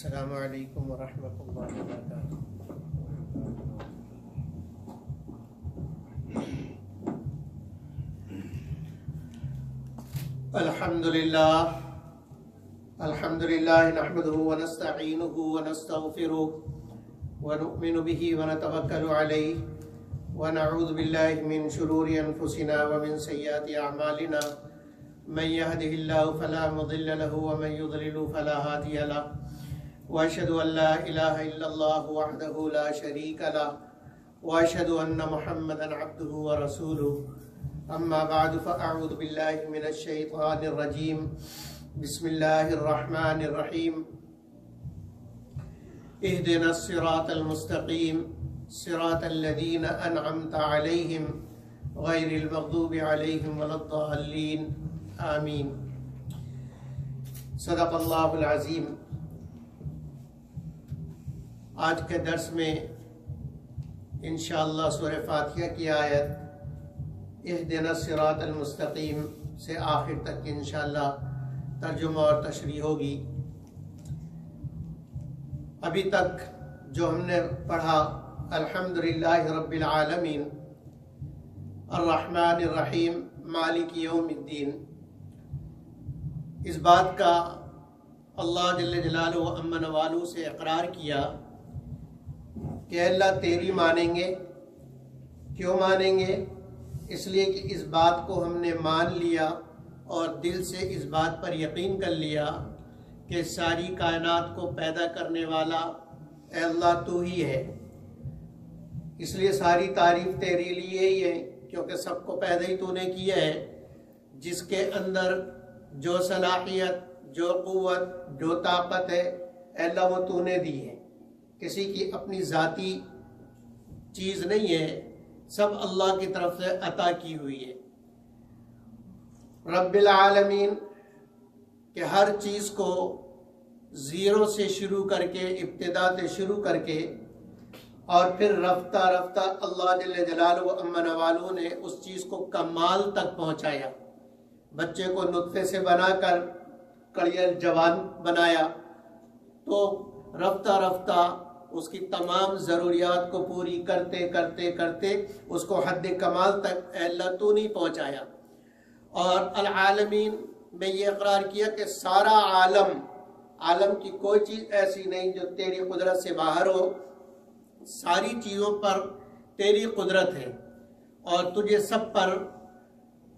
السلام علیکم ورحمۃ اللہ وبرکاتہ۔ الحمد للہ نحمده ونستعینه ونستغفره ونؤمن به ونتوکل علیہ ونعوذ باللہ من شرور انفسنا ومن سیئات اعمالنا من يهده الله فلا مضل له ومن يضلل فلا هادي له واشهد ان لا اله الا الله وحده لا شريك له واشهد ان محمدا عبده ورسوله اما بعد فاعوذ بالله من الشيطان الرجيم بسم الله الرحمن الرحيم اهدنا الصراط المستقيم صراط الذين انعمت عليهم غير المغضوب عليهم ولا الضالين آمین۔ صدق اللہ العظیم۔ آج کے درس میں انشاءاللہ سورہ فاتحہ کی آیت اہدنا الصراط المستقیم سے آخر تک انشاءاللہ ترجمہ اور تشریح ہوگی۔ ابھی تک جو ہم نے پڑھا الحمدللہ رب العالمین الرحمن الرحیم مالک یوم الدین، اس بات کا اللہ جل جلالہ و امن والو سے اقرار کیا کہ اللہ تیری مانیں گے۔ کیوں مانیں گے؟ اس لیے کہ اس بات کو ہم نے مان لیا اور دل سے اس بات پر یقین کر لیا کہ ساری کائنات کو پیدا کرنے والا اے اللہ تو ہی ہے، اس لیے ساری تعریف تیرے لیے ہی ہے، کیونکہ سب کو پیدا ہی تو نے کیا ہے۔ جس کے اندر جو صلاحیت، جو قوت، جو طاقت ہے اے اللہ وہ تو نے دی ہے، کسی کی اپنی ذاتی چیز نہیں ہے، سب اللہ کی طرف سے عطا کی ہوئی ہے۔ رب العالمین کہ ہر چیز کو زیرو سے شروع کر کے، ابتدا سے شروع کر کے اور پھر رفتہ رفتہ اللہ جل جلالہ و امن والوں نے اس چیز کو کمال تک پہنچایا۔ بچے کو نطفے سے بنا کر کڑیل جوان بنایا، تو رفتہ رفتہ اس کی تمام ضروریات کو پوری کرتے کرتے کرتے اس کو حد کمال تک اے اللہ تو نہیں پہنچایا۔ اور العالمین میں یہ اقرار کیا کہ سارا عالم کی کوئی چیز ایسی نہیں جو تیری قدرت سے باہر ہو، ساری چیزوں پر تیری قدرت ہے اور تجھے سب پر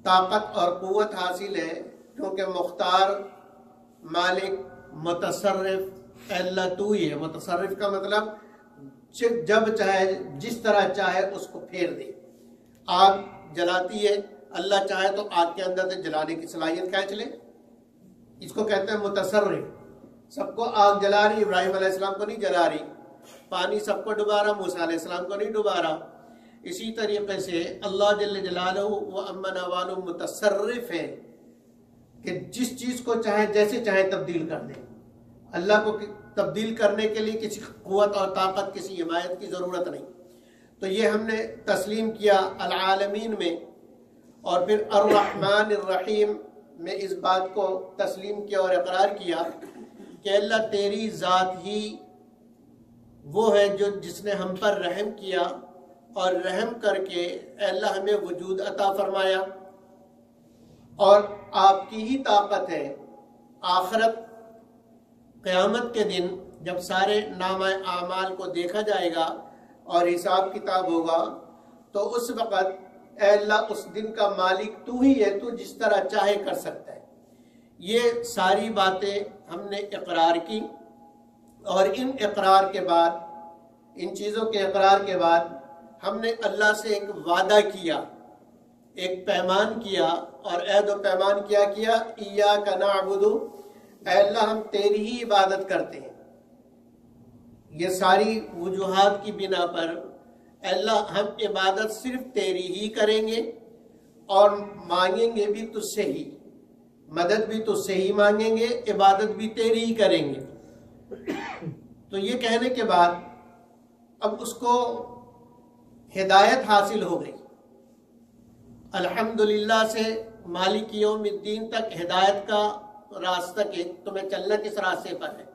طاقت اور قوت حاصل ہے، کیونکہ مختار، مالک، متصرف اللہ تو ہی ہے۔ متصرف کا مطلب جب چاہے جس طرح چاہے اس کو پھیر دے۔ آگ جلاتی ہے، اللہ چاہے تو آگ کے اندر سے جلانے کی صلاحیت کھینچ لے، اس کو کہتے ہیں متصرف۔ سب کو آگ جلا رہی، ابراہیم علیہ السلام کو نہیں جلا رہی، پانی سب کو ڈبا رہا، موسیٰ علیہ السلام کو نہیں ڈبا رہا۔ اسی طریقے سے اللہ جل جلالہ و امن والو متصرف ہے کہ جس چیز کو چاہے جیسے چاہے تبدیل کر دے۔ اللہ کو تبدیل کرنے کے لیے کسی قوت اور طاقت، کسی حمایت کی ضرورت نہیں۔ تو یہ ہم نے تسلیم کیا العالمین میں، اور پھر الرحمن الرحیم میں اس بات کو تسلیم کیا اور اقرار کیا کہ اللہ تیری ذات ہی وہ ہے جو جس نے ہم پر رحم کیا اور رحم کر کے اے اللہ ہمیں وجود عطا فرمایا، اور آپ کی ہی طاقت ہے۔ آخرت قیامت کے دن جب سارے نامہ اعمال کو دیکھا جائے گا اور حساب کتاب ہوگا، تو اس وقت اے اللہ اس دن کا مالک تو ہی ہے، تو جس طرح چاہے کر سکتا ہے۔ یہ ساری باتیں ہم نے اقرار کی، اور ان اقرار کے بعد، ان چیزوں کے اقرار کے بعد ہم نے اللہ سے ایک وعدہ کیا، ایک پیمان کیا، اور عہد و پیمان کیا ایاک نعبد، اے اللہ ہم تیری ہی عبادت کرتے ہیں۔ یہ ساری وجوہات کی بنا پر اے اللہ ہم عبادت صرف تیری ہی کریں گے، اور مانگیں گے بھی تجھ سے ہی، مدد بھی تجھ سے ہی مانگیں گے، عبادت بھی تیری ہی کریں گے۔ تو یہ کہنے کے بعد اب اس کو ہدایت حاصل ہو گئی۔ الحمدللہ سے مالک یوم الدین تک ہدایت کا راستہ کہ تمہیں چلنا کس راستے پر ہے۔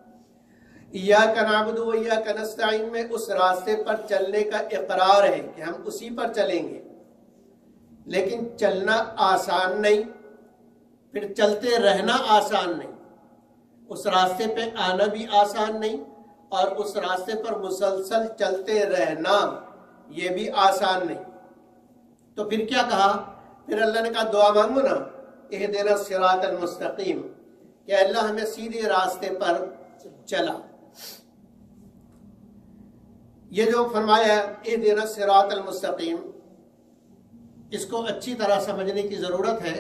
ایاک نعبد و ایاک نستعین میں اس راستے پر چلنے کا اقرار ہے کہ ہم اسی پر چلیں گے، لیکن چلنا آسان نہیں، پھر چلتے رہنا آسان نہیں، اس راستے پہ آنا بھی آسان نہیں، اور اس راستے پر مسلسل چلتے رہنا یہ بھی آسان نہیں۔ تو پھر کیا کہا؟ پھر اللہ نے کہا دعا مانگو نا، اہدنا الصراط المستقیم، کہ اللہ ہمیں سیدھے راستے پر چلا۔ یہ جو فرمایا اہدنا الصراط المستقیم، اس کو اچھی طرح سمجھنے کی ضرورت ہے،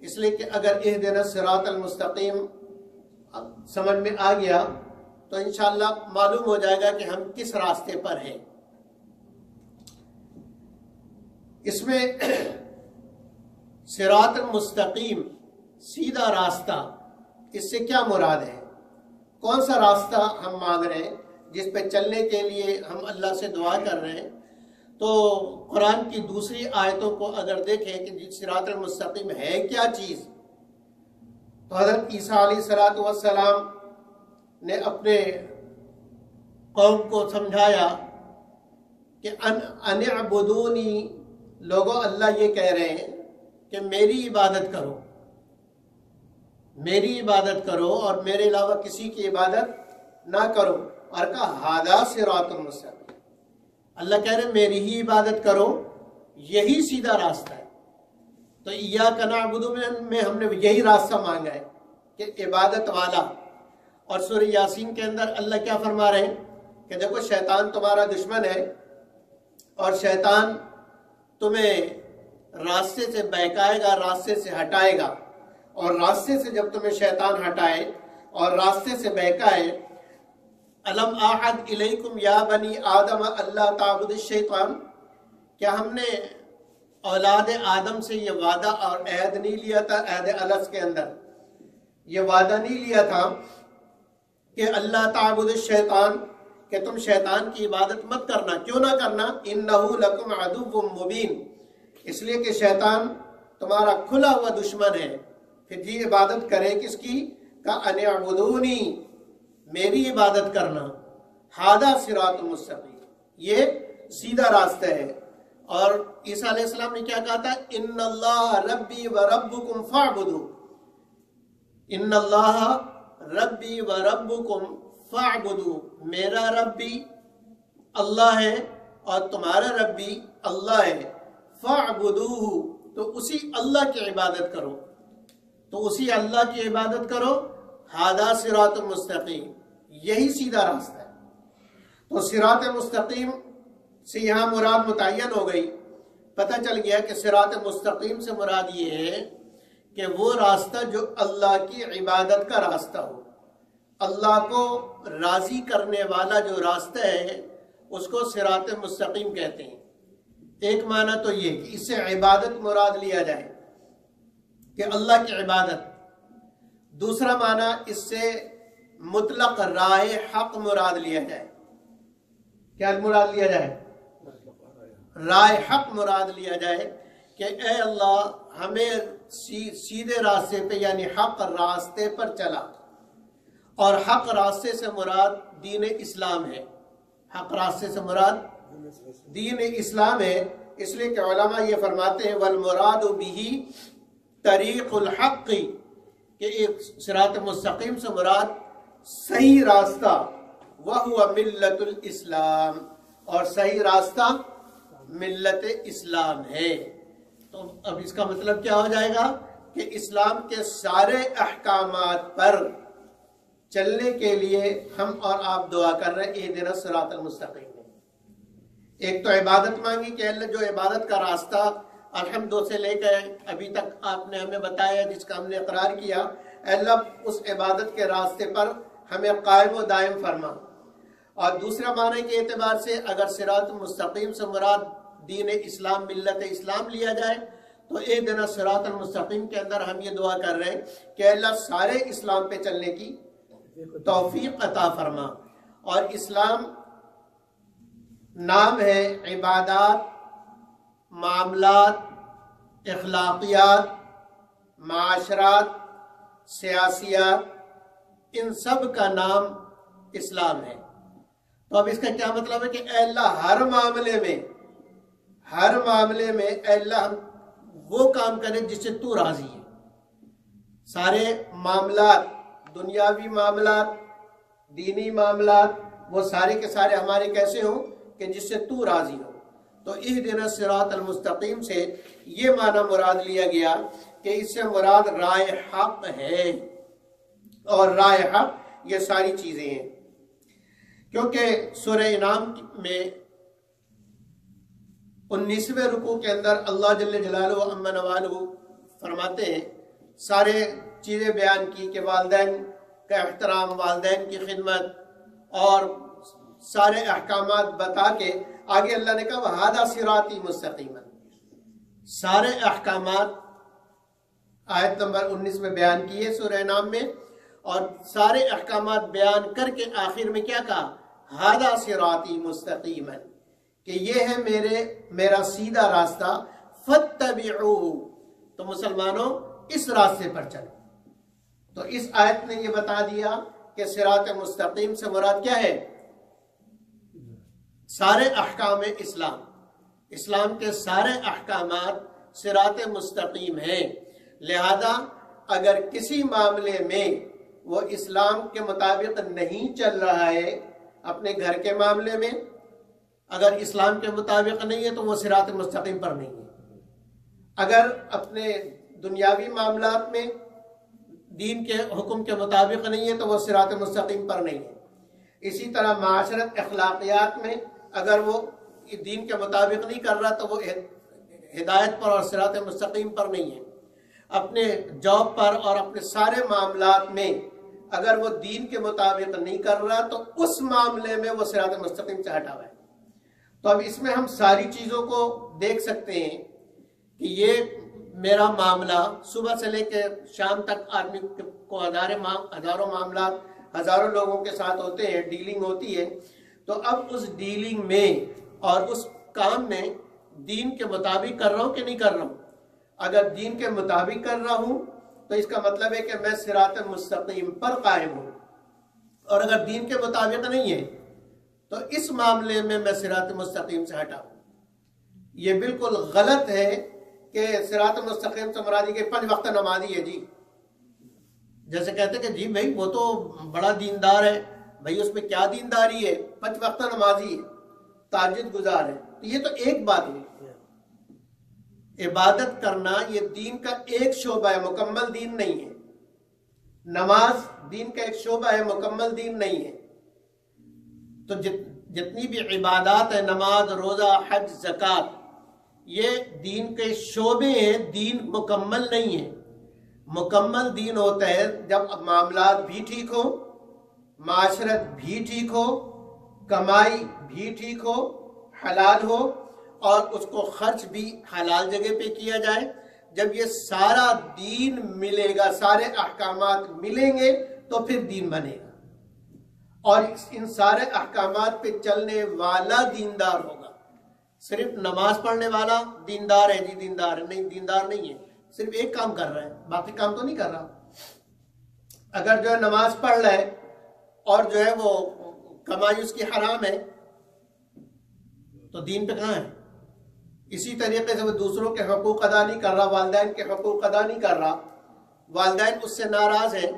اس لیے کہ اگر اہدنا الصراط المستقیم سمجھ میں آ گیا تو انشاءاللہ معلوم ہو جائے گا کہ ہم کس راستے پر ہیں۔ اس میں صراط المستقیم، سیدھا راستہ، اس سے کیا مراد ہے؟ کون سا راستہ ہم مانگ رہے ہیں جس پہ چلنے کے لیے ہم اللہ سے دعا کر رہے ہیں؟ تو قرآن کی دوسری آیتوں کو اگر دیکھیں کہ صراط المستقیم ہے کیا چیز، تو حضرت عیسیٰ علیہ السلام نے اپنے قوم کو سمجھایا کہ ان اعبدونی، لوگوں اللہ یہ کہہ رہے ہیں کہ میری عبادت کرو، میری عبادت کرو اور میرے علاوہ کسی کی عبادت نہ کرو، اور کہا ھذا صراط مستقیم، اللہ کہہ رہے ہیں میری ہی عبادت کرو، یہی سیدھا راستہ ہے۔ تو ایاک نعبد میں ہم نے یہی راستہ مانگا ہے کہ عبادت والا۔ اور سورہ یاسین کے اندر اللہ کیا فرما رہے ہیں کہ دیکھو شیطان تمہارا دشمن ہے، اور شیطان تمہیں راستے سے بہکائے گا، راستے سے ہٹائے گا، اور راستے سے جب تمہیں شیطان ہٹائے اور راستے سے بہکائے، الم اعہد الیکم یا بنی آدم اللہ تعبدوا الشیطان، کیا ہم نے اولاد آدم سے یہ وعدہ اور عہد نہیں لیا تھا، عہد الف کے اندر یہ وعدہ نہیں لیا تھا کہ اللہ تعبدوا الشیطان، کہ تم شیطان کی عبادت مت کرنا؟ کیوں نہ کرنا؟ انہ لکم عدو مبین، اس لیے کہ شیطان تمہارا کھلا ہوا دشمن ہے۔ پھر جی عبادت کرے کس کی؟ کہ ان اعبدونی، میری عبادت کرنا، ھذا صراط مستقیم، یہ سیدھا راستہ ہے۔ اور عیسیٰ علیہ السلام نے کیا کہا تھا؟ ان اللہ ربی و ربکم فاعبدوا، ان اللہ ربی و ربکم فاعبدوا، میرا رب بھی اللہ ہے اور تمہارا رب بھی اللہ ہے، فاعبدوہ، تو اسی اللہ کی عبادت کرو، تو اسی اللہ کی عبادت کرو، ھذا صراط مستقیم، یہی سیدھا راستہ ہے۔ تو صراط مستقیم سے یہاں مراد متعین ہو گئی، پتہ چل گیا کہ صراط مستقیم سے مراد یہ ہے کہ وہ راستہ جو اللہ کی عبادت کا راستہ ہو، اللہ کو راضی کرنے والا جو راستہ ہے اس کو صراط مستقیم کہتے ہیں۔ ایک معنی تو یہ کہ اس سے عبادت مراد لیا جائے کہ اللہ کی عبادت، دوسرا معنی اس سے مطلق راہ حق مراد لیا جائے۔ کیا مراد لیا جائے؟ راہ حق مراد لیا جائے کہ اے اللہ ہمیں سیدھے راستے پہ یعنی حق راستے پر چلا، اور حق راستے سے مراد دین اسلام ہے، حق راستے سے مراد دین اسلام ہے۔ اس لیے کہ علماء یہ فرماتے ہیں والمراد بہ طریق الحق، کہ ایک صراط مستقیم سے مراد صحیح راستہ، وہو ملت الاسلام، اور صحیح راستہ ملت اسلام ہے۔ تو اب اس کا مطلب کیا ہو جائے گا کہ اسلام کے سارے احکامات پر چلنے کے لیے ہم اور آپ دعا کر رہے ہیں اہدنا الصراط المستقیم۔ ایک تو عبادت مانگی کہ اللہ جو عبادت کا راستہ الحمد سے لے کے ابھی تک آپ نے ہمیں بتایا، جس کا ہم نے اقرار کیا، اے اللہ اس عبادت کے راستے پر ہمیں قائم و دائم فرما۔ اور دوسرا معنی کے اعتبار سے اگر صراط مستقیم سے مراد دین اسلام، ملت اسلام لیا جائے تو اہدنا الصراط المستقیم کے اندر ہم یہ دعا کر رہے ہیں کہ اللہ سارے اسلام پہ چلنے کی توفیق عطا فرما۔ اور اسلام نام ہے عبادات، معاملات، اخلاقیات، معاشرات، سیاسیات، ان سب کا نام اسلام ہے۔ تو اب اس کا کیا مطلب ہے کہ اے اللہ ہر معاملے میں اے اللہ ہم وہ کام کریں جس سے تو راضی ہے۔ سارے معاملات، دنیاوی معاملات، دینی معاملات، وہ سارے کے سارے ہمارے کیسے ہوں کہ جس سے تو راضی ہو۔ تو اہدنا الصراط المستقیم سے یہ معنی مراد لیا گیا کہ اس سے مراد راہ حق ہے، اور راہ حق یہ ساری چیزیں ہیں، کیونکہ سورہ انعام میں 19ویں رکوع کے اندر اللہ جل جلالہ و عم نوالہ فرماتے ہیں، سارے چیزیں بیان کی کہ والدین کا احترام، والدین کی خدمت اور سارے احکامات بتا کے آگے اللہ نے کہا وَهَذَا صِرَاطِي مُسْتَقِيمًا، سارے احکامات آیت نمبر 19 میں بیان کیے سورہ انعام میں، اور سارے احکامات بیان کر کے آخر میں کیا کہا هَذَا صِرَاطِي مُسْتَقِيمًا، کہ یہ ہے میرا سیدھا راستہ، فَاتَّبِعُوهُ، تو مسلمانوں اس راستے پر چلیں۔ تو اس آیت نے یہ بتا دیا کہ صراط مستقیم سے مراد کیا ہے؟ سارے احکام اسلام کے سارے احکامات صراط مستقیم ہیں۔ لہذا اگر کسی معاملے میں وہ اسلام کے مطابق نہیں چل رہا ہے، اپنے گھر کے معاملے میں اگر اسلام کے مطابق نہیں ہے تو وہ صراط مستقیم پر نہیں ہے، اگر اپنے دنیاوی معاملات میں دین کے حکم کے مطابق نہیں ہے تو وہ صراط مستقیم پر نہیں ہے۔ اسی طرح معاشرت اخلاقیات میں اگر وہ دین کے مطابق نہیں کر رہا تو وہ ہدایت پر اور صراط مستقیم پر نہیں ہے۔ اپنے جاب پر اور اپنے سارے معاملات میں اگر وہ دین کے مطابق نہیں کر رہا تو اس معاملے میں وہ صراط مستقیم سے ہٹا ہوا ہے۔ تو اب اس میں ہم ساری چیزوں کو دیکھ سکتے ہیں کہ یہ میرا معاملہ صبح سے لے کے شام تک آدمی کو ہزاروں معاملات ہزاروں لوگوں کے ساتھ ہوتے ہیں، ڈیلنگ ہوتی ہے، تو اب اس ڈیلنگ میں اور اس کام میں دین کے مطابق کر رہا ہوں کہ نہیں کر رہا ہوں؟ اگر دین کے مطابق کر رہا ہوں تو اس کا مطلب ہے کہ میں صراط مستقیم پر قائم ہوں، اور اگر دین کے مطابق نہیں ہے تو اس معاملے میں میں صراط مستقیم سے ہٹا ہوں۔ یہ بالکل غلط ہے کہ صراط مستقیم سے مرادی کہ 5 وقت نمازی ہے، جی جیسے کہتے کہ جی بھائی وہ تو بڑا دیندار ہے، بھائی اس میں کیا دینداری ہے، 5 وقت نمازی ہے، تہجد گزار ہے، تو یہ تو ایک بات ہے۔ عبادت کرنا یہ دین کا ایک شعبہ ہے، مکمل دین نہیں ہے۔ نماز دین کا ایک شعبہ ہے، مکمل دین نہیں ہے۔ تو جتنی بھی عبادات ہیں، نماز، روزہ، حج، زکوٰۃ، یہ دین کے شعبے ہیں، دین مکمل نہیں ہے۔ مکمل دین ہوتا ہے جب معاملات بھی ٹھیک ہو، معاشرت بھی ٹھیک ہو، کمائی بھی ٹھیک ہو، حلال ہو، اور اس کو خرچ بھی حلال جگہ پہ کیا جائے۔ جب یہ سارا دین ملے گا، سارے احکامات ملیں گے تو پھر دین بنے گا، اور ان سارے احکامات پہ چلنے والا دیندار ہوگا۔ صرف نماز پڑھنے والا دیندار ہے، جی دیندار ہے، نہیں دیندار نہیں ہے، صرف ایک کام کر رہا ہے، باقی کام تو نہیں کر رہا۔ اگر جو ہے نماز پڑھ رہا ہے اور جو ہے وہ کمائی اس کی حرام ہے تو دین پہ کہاں ہے؟ اسی طریقے سے وہ دوسروں کے حقوق ادا نہیں کر رہا، والدین کے حقوق ادا نہیں کر رہا، والدین اس سے ناراض ہیں،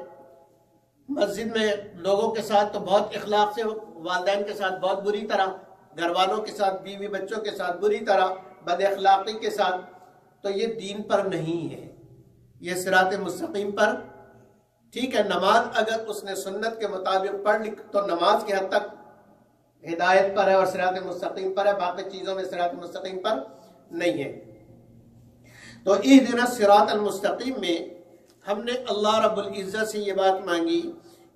مسجد میں لوگوں کے ساتھ تو بہت اخلاق سے، والدین کے ساتھ بہت بری طرح، گھر والوں کے ساتھ، بیوی بچوں کے ساتھ بری طرح، بد اخلاقی کے ساتھ، تو یہ دین پر نہیں ہے، یہ صراط مستقیم پر۔ ٹھیک ہے، نماز اگر اس نے سنت کے مطابق پڑھ لی تو نماز کی حد تک ہدایت پر ہے اور صراط مستقیم پر ہے، باقی چیزوں میں صراط مستقیم پر نہیں ہے۔ تو اہدنا الصراط المستقیم میں ہم نے اللہ رب العزت سے یہ بات مانگی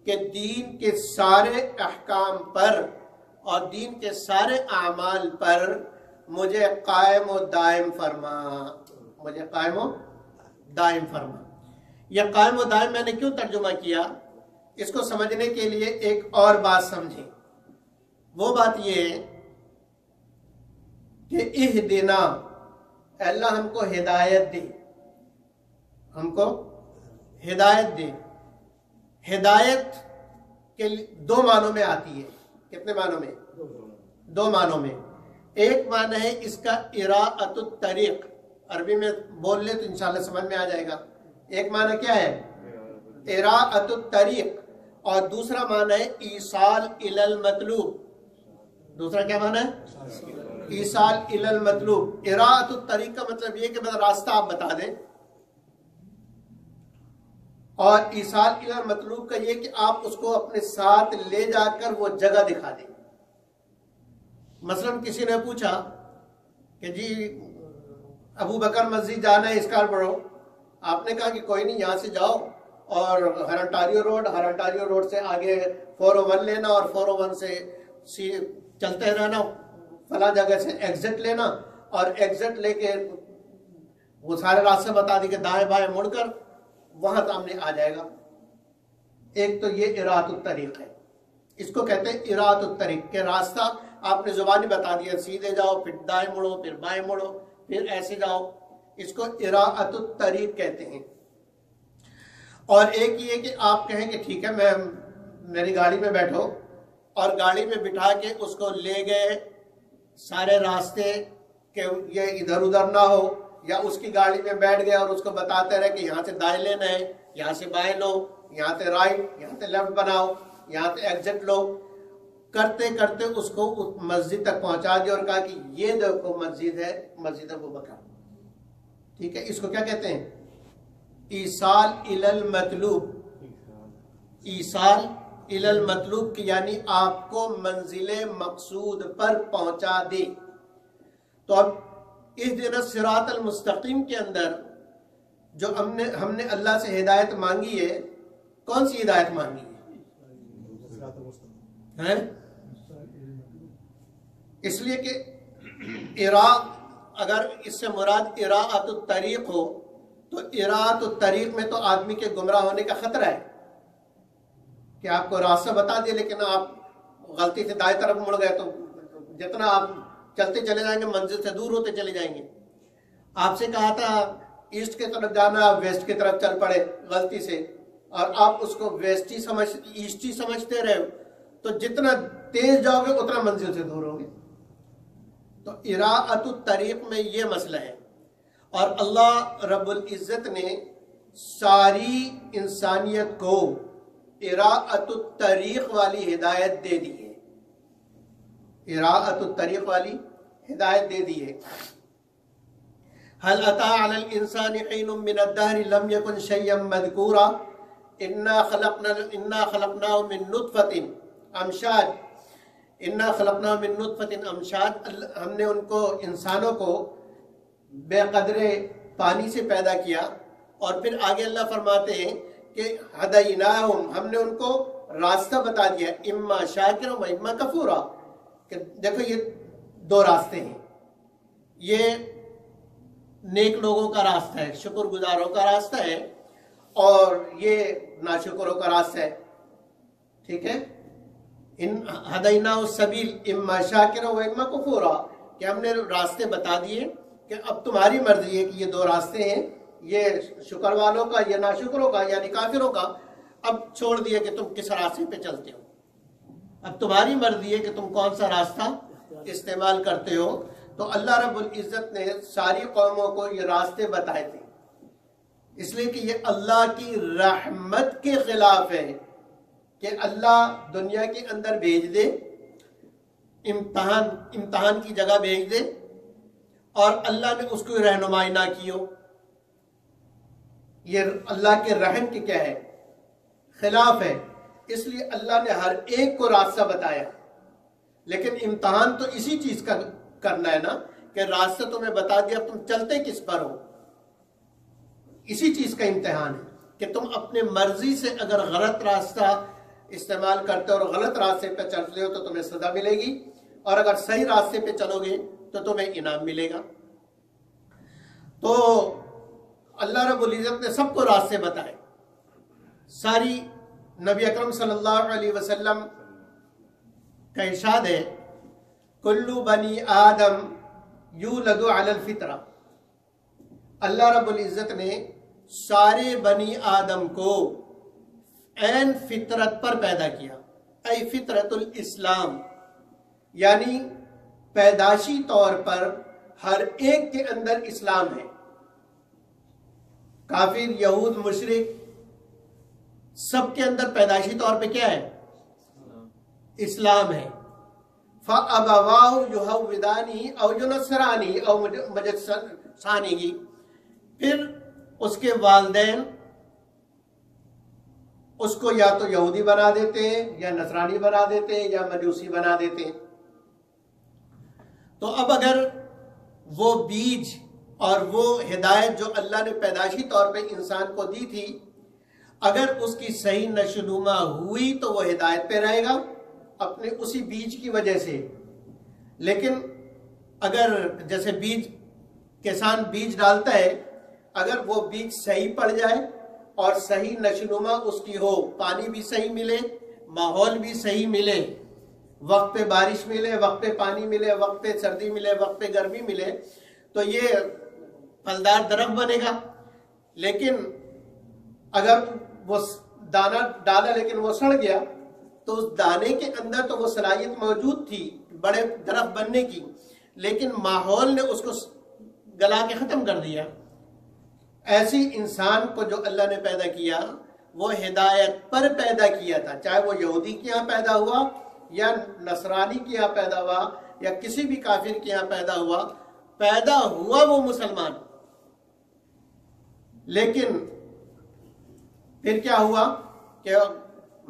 کہ دین کے سارے احکام پر اور دین کے سارے اعمال پر مجھے قائم و دائم فرما، مجھے قائم و دائم فرما۔ یہ قائم و دائم میں نے کیوں ترجمہ کیا؟ اس کو سمجھنے کے لیے ایک اور بات سمجھیں۔ وہ بات یہ ہے کہ اہدنا، اللہ ہم کو ہدایت دے، ہم کو ہدایت دے۔ ہدایت کہ دو معنوں میں آتی ہے. کتنے معنوں میں؟ دو معنوں میں. ایک معنی ہے اس کا اراءۃ الطریق، عربی میں بول لے تو انشاءاللہ سمجھ میں آ جائے گا. ایک معنی کیا ہے؟ اراءۃ الطریق. اور دوسرا معنی ہے ایصال الی المطلوب. دوسرا کیا معنی ہے؟ ایصال الی المطلوب. اراءۃ الطریق کا مطلب یہ کہ بس راستہ آپ بتا دیں، اور ایصال الی المطلوب کا یہ کہ آپ اس کو اپنے ساتھ لے جا کر وہ جگہ دکھا دیں. مثلا کسی نے پوچھا کہ جی ابو بکر مسجد جانا ہے اسکاربرو. آپ نے کہا کہ کوئی نہیں، یہاں سے جاؤ اور ہرنٹاریو روڈ سے آگے 401 لینا، اور 401 سے چلتے رہنا، فلاں جگہ سے ایگزٹ لینا، اور ایگزٹ لے کے وہ سارے راستے بتا دی کہ دائیں بائیں مڑ کر وہاں سامنے آ جائے گا. ایک تو یہ اراءۃ الطریق ہے، اس کو کہتے ہیں اراءۃ الطریق، کہ راستہ آپ نے زبانی بتا دیا، سیدھے جاؤ، پھر دائیں مڑو، پھر بائیں مڑو، پھر ایسے جاؤ. اس کو اراءۃ الطریق کہتے ہیں. اور ایک یہ کہ آپ کہیں کہ ٹھیک ہے میں میری گاڑی میں بیٹھو، اور گاڑی میں بٹھا کے اس کو لے گئے سارے راستے کہ یہ ادھر ادھر نہ ہو، یا اس کی گاڑی میں بیٹھ گئے اور اس کو بتاتے رہے کہ یہاں سے دائیں لینا ہے، یہاں سے بائیں لو، یہاں سے رائٹ، یہاں سے لیفٹ بناؤ، یہاں سے ایگزٹ لو. کرتے کرتے اس کو اس مسجد تک پہنچا دیا اور کہا کہ یہ دیکھو مسجد ہے، مسجد ابو بکر. ٹھیک ہے، اس کو کیا کہتے ہیں؟ ایصال الی المطلوب. ایصال الی المطلوب کی یعنی آپ کو منزل مقصود پر پہنچا دے. تو اب اہدنا الصراط المستقیم کے اندر جو ہم نے اللہ سے ہدایت مانگی ہے، کون سی ہدایت مانگی ہے؟ اس لیے کہ اگر اس سے مراد اراءۃ الطریق ہو تو اراءۃ الطریق میں تو آدمی کے گمراہ ہونے کا خطرہ ہے کہ آپ کو راستہ بتا دیا لیکن آپ غلطی سے دائیں طرف مڑ گئے تو جتنا آپ چلتے چلے جائیں گے منزل سے دور ہوتے چلے جائیں گے. آپ سے کہا تھا ایسٹ کی طرف جانا، آپ ویسٹ کی طرف چل پڑے غلطی سے، اور آپ اس کو ایسٹی سمجھتے رہے، تو جتنا تیز جاؤ گے اتنا منزل سے دور ہوگے. تو اراءۃ الطریق میں یہ مسئلہ ہے. اور اللہ رب العزت نے ساری انسانیت کو اراءۃ الطریق والی ہدایت دے دی ہے. اراءۃ الطریق والی ہدایت دے دی ہے. هل اتى على الانسان حين من الدهر لم يكن شيئا مذكورا انا خلقناه من نطفة امشاج ہم نے ان کو انسانوں کو بے قدرے پانی سے پیدا کیا. اور پھر آگے اللہ فرماتے ہیں کہ ہدیناہم، ہم نے ان کو راستہ بتا دیا، اما شاکرا و اما کفورا، کہ دیکھو یہ دو راستے ہیں، یہ نیک لوگوں کا راستہ ہے، شکر گزاروں کا راستہ ہے، اور یہ ناشکروں کا راستہ ہے. ٹھیک ہے، ان ہدیناہ السبیل اما شاکرا و اما کفورا، کہ ہم نے راستے بتا دیے کہ اب تمہاری مرضی ہے کہ یہ دو راستے ہیں، یہ شکر والوں کا، یہ ناشکروں کا یعنی کافروں کا. اب چھوڑ دیے کہ تم کس راستے پہ چلتے ہو، اب تمہاری مرضی ہے کہ تم کون سا راستہ استعمال کرتے ہو. تو اللہ رب العزت نے ساری قوموں کو یہ راستے بتائے تھے، اس لیے کہ یہ اللہ کی رحمت کے خلاف ہے کہ اللہ دنیا کے اندر بھیج دے، امتحان کی جگہ بھیج دے، اور اللہ نے اس کو رہنمائی نہ کی ہو. یہ اللہ کے رحم کی کیا ہے؟ خلاف ہے. اس لیے اللہ نے ہر ایک کو راستہ بتایا، لیکن امتحان تو اسی چیز کا کرنا ہے نا کہ راستہ تمہیں بتا دیا، تم چلتے کس پر ہو. اسی چیز کا امتحان ہے کہ تم اپنے مرضی سے اگر غلط راستہ استعمال کرتے ہو اور غلط راستے پہ چلتے ہو تو تمہیں سزا ملے گی، اور اگر صحیح راستے پہ چلو گے تو تمہیں انعام ملے گا. تو اللہ رب العزت نے سب کو راستے بتائے. ساری نبی اکرم صلی اللہ علیہ وسلم کا ارشاد ہے، کلو بنی آدم یولد علی الفطرہ. اللہ رب العزت نے سارے بنی آدم کو عین فطرت پر پیدا کیا. ای فطرت الاسلام، یعنی پیدائشی طور پر ہر ایک کے اندر اسلام ہے. کافر، یہود، مشرک، سب کے اندر پیدائشی طور پہ کیا ہے؟ اسلام ہے. فَأَبَوَاهُ يُهَوِّدَانِهِ أَوْ يُنَصِّرَانِهِ أَوْ مَجُوسِيَانِهِ، پھر اس کے والدین اس کو یا تو یہودی بنا دیتے ہیں، یا نصرانی بنا دیتے ہیں، یا مجوسی بنا دیتے ہیں. تو اب اگر وہ بیج اور وہ ہدایت جو اللہ نے پیدائشی طور پہ انسان کو دی تھی، اگر اس کی صحیح نشوونما ہوئی تو وہ ہدایت پہ رہے گا اپنے اسی بیج کی وجہ سے. لیکن اگر جیسے بیج، کسان بیج ڈالتا ہے، اگر وہ بیج صحیح پڑ جائے اور صحیح نشوونما اس کی ہو، پانی بھی صحیح ملے، ماحول بھی صحیح ملے، وقت پہ بارش ملے، وقت پہ پانی ملے، وقت پہ سردی ملے، وقت پہ گرمی ملے، تو یہ پھلدار درخت بنے گا. لیکن اگر وہ دانہ ڈالا لیکن وہ سڑ گیا، تو اس دانے کے اندر تو وہ صلاحیت موجود تھی بڑے درخت بننے کی، لیکن ماحول نے اس کو گلا کے ختم کر دیا. ایسی انسان کو جو اللہ نے پیدا کیا، وہ ہدایت پر پیدا کیا تھا، چاہے وہ یہودی کے یہاں پیدا ہوا یا نصرانی کے یہاں پیدا ہوا یا کسی بھی کافر کے یہاں پیدا ہوا وہ مسلمان. لیکن پھر کیا ہوا کہ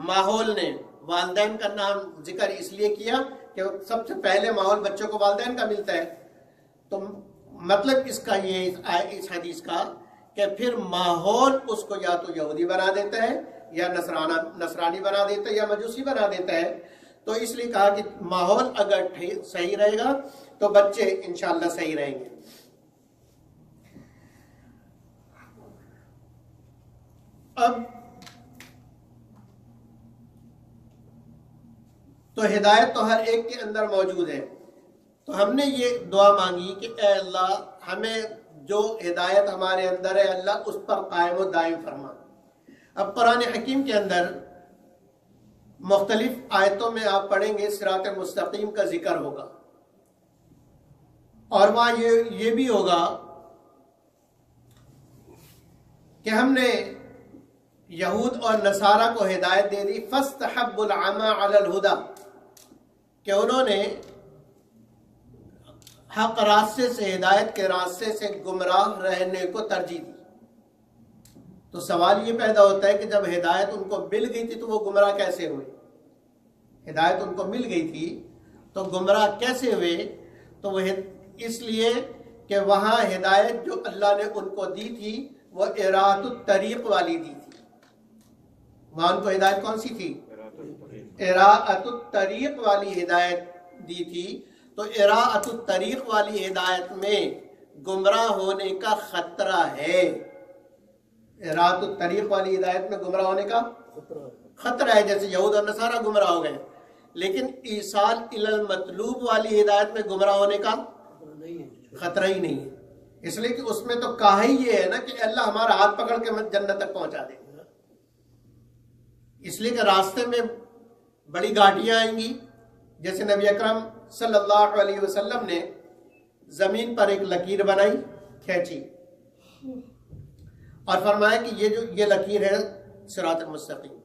ماحول نے، والدین کا نام ذکر اس لیے کیا کہ سب سے پہلے ماحول بچوں کو والدین کا ملتا ہے. تو مطلب اس کا یہ، اس حدیث کا، کہ پھر ماحول اس کو یا تو یہودی بنا دیتا ہے، یا نصرانی بنا دیتا ہے، یا مجوسی بنا دیتا ہے. تو اس لیے کہا کہ ماحول اگر صحیح رہے گا تو بچے انشاءاللہ صحیح رہیں گے. اب تو ہدایت تو ہر ایک کے اندر موجود ہے. تو ہم نے یہ دعا مانگی کہ اے اللہ، ہمیں جو ہدایت ہمارے اندر ہے اللہ اس پر قائم و دائم فرما. اب قرآن حکیم کے اندر مختلف آیتوں میں آپ پڑھیں گے صراط مستقیم کا ذکر ہوگا، اور وہاں یہ بھی ہوگا کہ ہم نے یہود اور نصارہ کو ہدایت دے دی، فَاسْتَحَبُّ الْعَمَى عَلَى الْهُدَى، کہ انہوں نے حق راستے سے، ہدایت کے راستے سے گمراہ رہنے کو ترجیح دی. تو سوال یہ پیدا ہوتا ہے کہ جب ہدایت ان کو مل گئی تھی تو وہ گمراہ کیسے ہوئے؟ ہدایت ان کو مل گئی تھی تو گمراہ کیسے ہوئے؟ تو وہ اس لیے کہ وہاں ہدایت جو اللہ نے ان کو دی تھی وہ اراۃ الطریق والی دی تھی. وہاں ان کو ہدایت کون سی تھی؟ اراۃ الطریق والی ہدایت دی تھی. تو اراۃ الطریق والی ہدایت میں گمراہ ہونے کا خطرہ ہے. اراۃ الطریق والی ہدایت میں گمراہ ہونے کا خطرہ ہے، جیسے یہود اور نصارہ گمراہ ہو گئے. لیکن ایصال الی المطلوب والی ہدایت میں گمراہ ہونے کا خطرہ ہی نہیں ہے، اس لیے کہ اس میں تو کہا ہی یہ ہے نا کہ اللہ ہمارا ہاتھ پکڑ کے جنت تک پہنچا دے. اس لیے کہ راستے میں بڑی گھاٹیاں آئیں گی. جیسے نبی اکرم صلی اللہ علیہ وسلم نے زمین پر ایک لکیر بنائی، کھینچی، اور فرمایا کہ یہ لکیر ہے صراط المستقیم،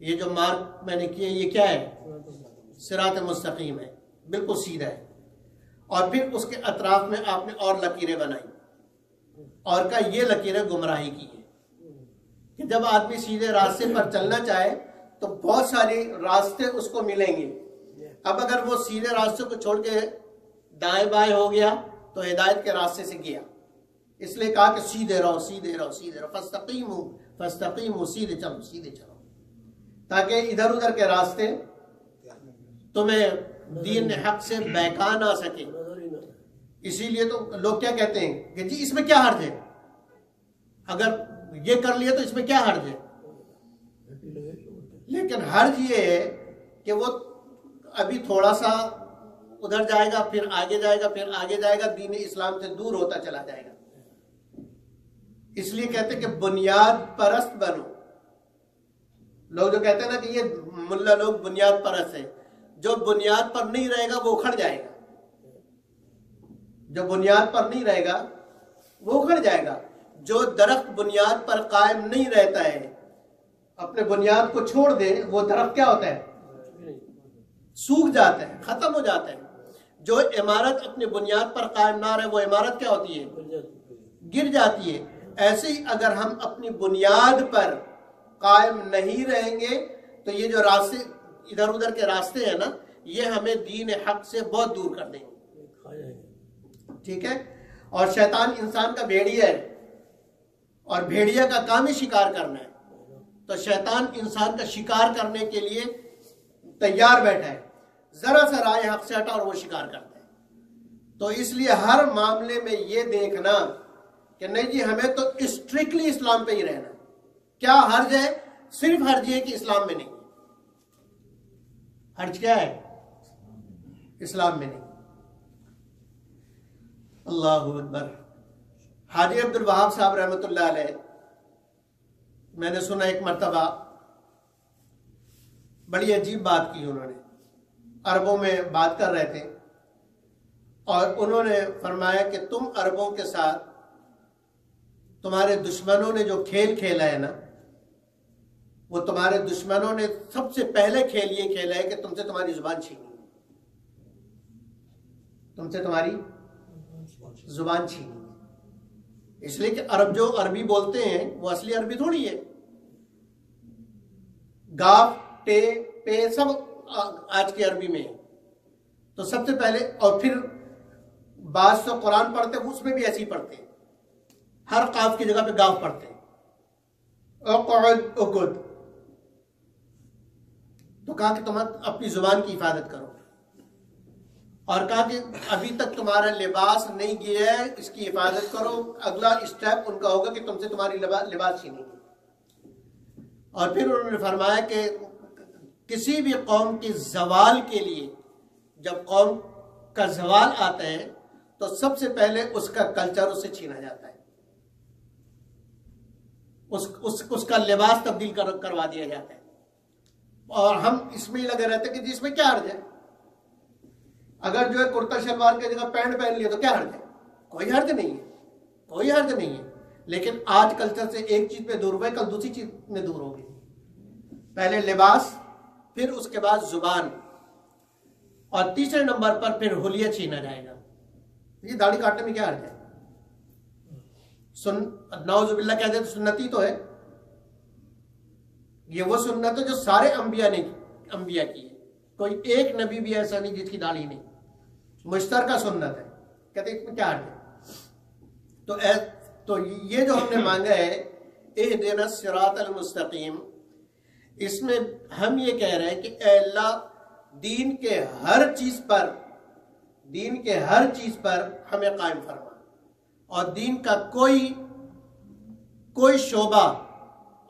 یہ جو مارک میں نے کیا یہ کیا ہے؟ صراط مستقیم ہے، بالکل سیدھا ہے. اور پھر اس کے اطراف میں آپ نے اور لکیریں بنائی اور کہا یہ لکیریں گمراہی کی ہیں. کہ جب آدمی سیدھے راستے پر چلنا چاہے تو بہت سارے راستے اس کو ملیں گے. اب اگر وہ سیدھے راستے کو چھوڑ کے دائیں بائیں ہو گیا تو ہدایت کے راستے سے گیا. اس لیے کہا کہ سیدھے رہو، سیدھے رہو، سیدھے رہو، فاستقیموا فاستقیموا، سیدھے چلو، سیدھے چلو، تاکہ ادھر ادھر کے راستے تمہیں دین حق سے بہکا نہ سکے. اسی لیے تو لوگ کیا کہتے ہیں کہ جی اس میں کیا حرج ہے، اگر یہ کر لیا تو اس میں کیا حرج ہے. لیکن حرج یہ ہے کہ وہ ابھی تھوڑا سا ادھر جائے گا، پھر آگے جائے گا، پھر آگے جائے گا، دین اسلام سے دور ہوتا چلا جائے گا. اس لیے کہتے ہیں کہ بنیاد پرست بنو. لوگ جو کہتے ہیں نا کہ یہ ملا لوگ بنیاد پرست ہے، جو بنیاد پر نہیں رہے گا وہ اکھڑ جائے گا، جو بنیاد پر نہیں رہے گا وہ اکھڑ جائے گا۔ جو درخت بنیاد پر قائم نہیں رہتا ہے، اپنے بنیاد کو چھوڑ دے، وہ درخت کیا ہوتا ہے؟ سوکھ جاتا ہے، ختم ہو جاتا ہے۔ جو عمارت اپنی بنیاد پر قائم نہ رہے، وہ عمارت کیا ہوتی ہے؟ گر جاتی ہے۔ ایسے ہی اگر ہم اپنی بنیاد پر قائم نہیں رہیں گے تو یہ جو راستے ادھر ادھر کے راستے ہیں نا، یہ ہمیں دین حق سے بہت دور کر دیں گے، ٹھیک ہے؟ اور شیطان انسان کا بھیڑیا ہے، اور بھیڑیا کا کام ہی شکار کرنا ہے، تو شیطان انسان کا شکار کرنے کے لیے تیار بیٹھا ہے، ذرا سا رائے حق سے ہٹا اور وہ شکار کرتا ہے۔ تو اس لیے ہر معاملے میں یہ دیکھنا کہ نہیں جی ہمیں تو اسٹرکٹلی اسلام پہ ہی رہنا، کیا حرج ہے؟ صرف حرج ہے کہ اسلام میں نہیں، حرج کیا ہے؟ اسلام میں نہیں۔ اللہ اکبر۔ حاجی عبد الوہاب صاحب رحمۃ اللہ علیہ، میں نے سنا ایک مرتبہ بڑی عجیب بات کی انہوں نے، عربوں میں بات کر رہے تھے اور انہوں نے فرمایا کہ تم عربوں کے ساتھ تمہارے دشمنوں نے جو کھیل کھیلا ہے نا، وہ تمہارے دشمنوں نے سب سے پہلے کھیل یہ کھیلا ہے کہ تم سے تمہاری زبان چھینی، تم سے تمہاری زبان چھینی، اس لیے کہ عرب جو عربی بولتے ہیں وہ اصلی عربی تھوڑی ہے، گاف ٹے پے سب آج کی عربی میں ہے، تو سب سے پہلے، اور پھر بعض تو قرآن پڑھتے ہیں اس میں بھی ایسے ہی پڑھتے ہیں، ہر قاف کی جگہ پہ گاف پڑھتے ہیں، اقعد اقعد، تو کہا کہ تم اپنی زبان کی حفاظت کرو، اور کہا کہ ابھی تک تمہارا لباس نہیں گیا ہے، اس کی حفاظت کرو، اگلا اسٹیپ ان کا ہوگا کہ تم سے تمہاری لباس چھینیں گے۔ اور پھر انہوں نے فرمایا کہ کسی بھی قوم کے زوال کے لیے جب قوم کا زوال آتا ہے تو سب سے پہلے اس کا کلچر اس سے چھینا جاتا ہے، اس کا لباس تبدیل کروا دیا جاتا ہے، اور ہم اس میں ہی لگے رہتے ہیں کہ جس میں کیا حرج ہے، اگر جو ہے کرتا شلوار کی جگہ پینٹ پہن لیا تو کیا حرج ہے؟ کوئی حرج نہیں ہے، کوئی حرج نہیں ہے۔ لیکن آج کلچر سے ایک چیز پہ دور ہوئے، کل دوسری چیز میں دور ہوگی، پہلے لباس، پھر اس کے بعد زبان، اور تیسرے نمبر پر پھر حلیہ چھینا جائے گا۔ یہ داڑھی کاٹنے میں کیا حرج ہے؟ نعوذ باللہ کہتے ہیں تو سنتی تو ہے، یہ وہ سنت ہے جو سارے انبیاء کی ہے، کوئی ایک نبی بھی ایسا نہیں جس کی داڑھی نہیں، مشترکہ سنت ہے، کہتے ہیں اس میں کیا حرج ہے؟ تو یہ جو ہم نے مانگا ہے اہدنا الصراط المستقیم، اس میں ہم یہ کہہ رہے ہیں کہ اے اللہ دین کے ہر چیز پر ہمیں قائم فرما، اور دین کا کوئی شعبہ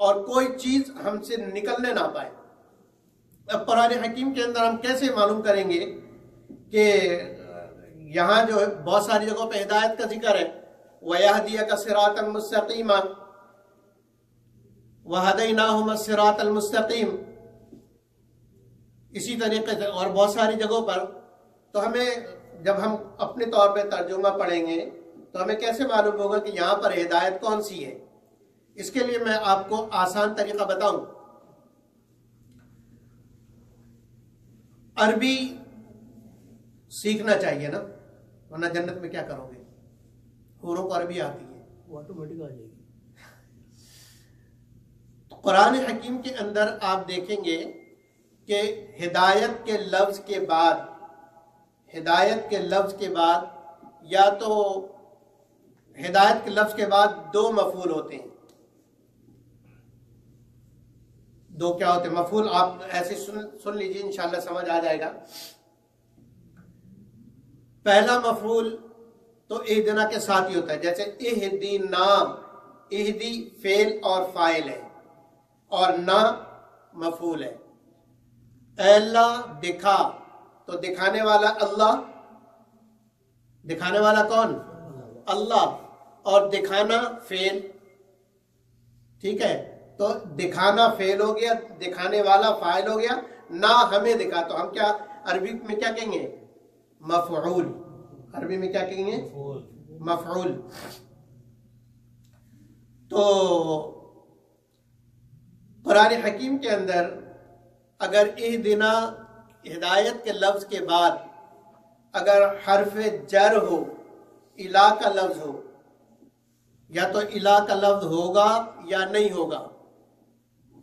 اور کوئی چیز ہم سے نکلنے نہ پائے۔ اب قرآن حکیم کے اندر ہم کیسے معلوم کریں گے کہ یہاں جو ہے بہت ساری جگہوں پہ ہدایت کا ذکر ہے، وَيَهْدِيَكَ صِرَاطًا مُسْتَقِيمًا وَهَدَيْنَاهُمَا الصِّرَاطَ الْمُسْتَقِيمَ، اسی طریقے سے اور بہت ساری جگہوں پر، تو ہمیں جب ہم اپنے طور پہ ترجمہ پڑھیں گے تو ہمیں کیسے معلوم ہوگا کہ یہاں پر ہدایت کون سی ہے؟ اس کے لیے میں آپ کو آسان طریقہ بتاؤں، عربی سیکھنا چاہیے نا، ورنہ جنت میں کیا کرو گے؟ حوروں کو عربی آتی ہے، وہ آٹومیٹک آ جائے گی۔ قرآن حکیم کے اندر آپ دیکھیں گے کہ ہدایت کے لفظ کے بعد یا تو ہدایت کے لفظ کے بعد دو مفعول ہوتے ہیں، دو کیا ہوتے ہیں مفعول، آپ ایسے سن لیجیے انشاءاللہ سمجھ آ جائے گا۔ پہلا مفعول تو اہدنا کے ساتھ ہی ہوتا ہے، جیسے اہدینا، اہدی فعل اور فاعل ہے اور نا مفعول ہے۔ اے اللہ دکھا، تو دکھانے والا اللہ، دکھانے والا کون؟ اللہ، اور دکھانا فعل، ٹھیک ہے؟ تو دکھانا فعل ہو گیا، دکھانے والا فاعل ہو گیا، نہ ہمیں دکھا تو ہم کیا عربی میں کیا کہیں گے؟ مفعول. عربی میں کیا کہیں گے؟ مفعول. تو قرآن حکیم کے اندر اگر اہدنا ہدایت کے لفظ کے بعد اگر حرف جر ہو، الا کا لفظ ہو، یا تو الا کا لفظ ہوگا یا نہیں ہوگا.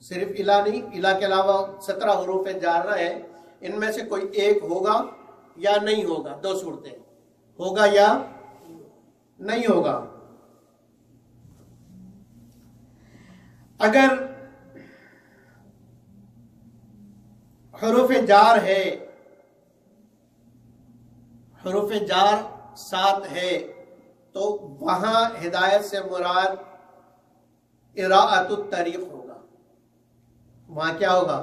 صرف الا نہیں، الا کے علاوہ 17 حروف جارہ ہیں، ان میں سے کوئی ایک ہوگا یا نہیں ہوگا. دو صورتیں، ہوگا یا نہیں ہوگا. اگر حروف جار ہے، حروف جار ساتھ ہے، تو وہاں ہدایت سے مراد اراءۃ الطریق ہوگا. وہاں کیا ہوگا؟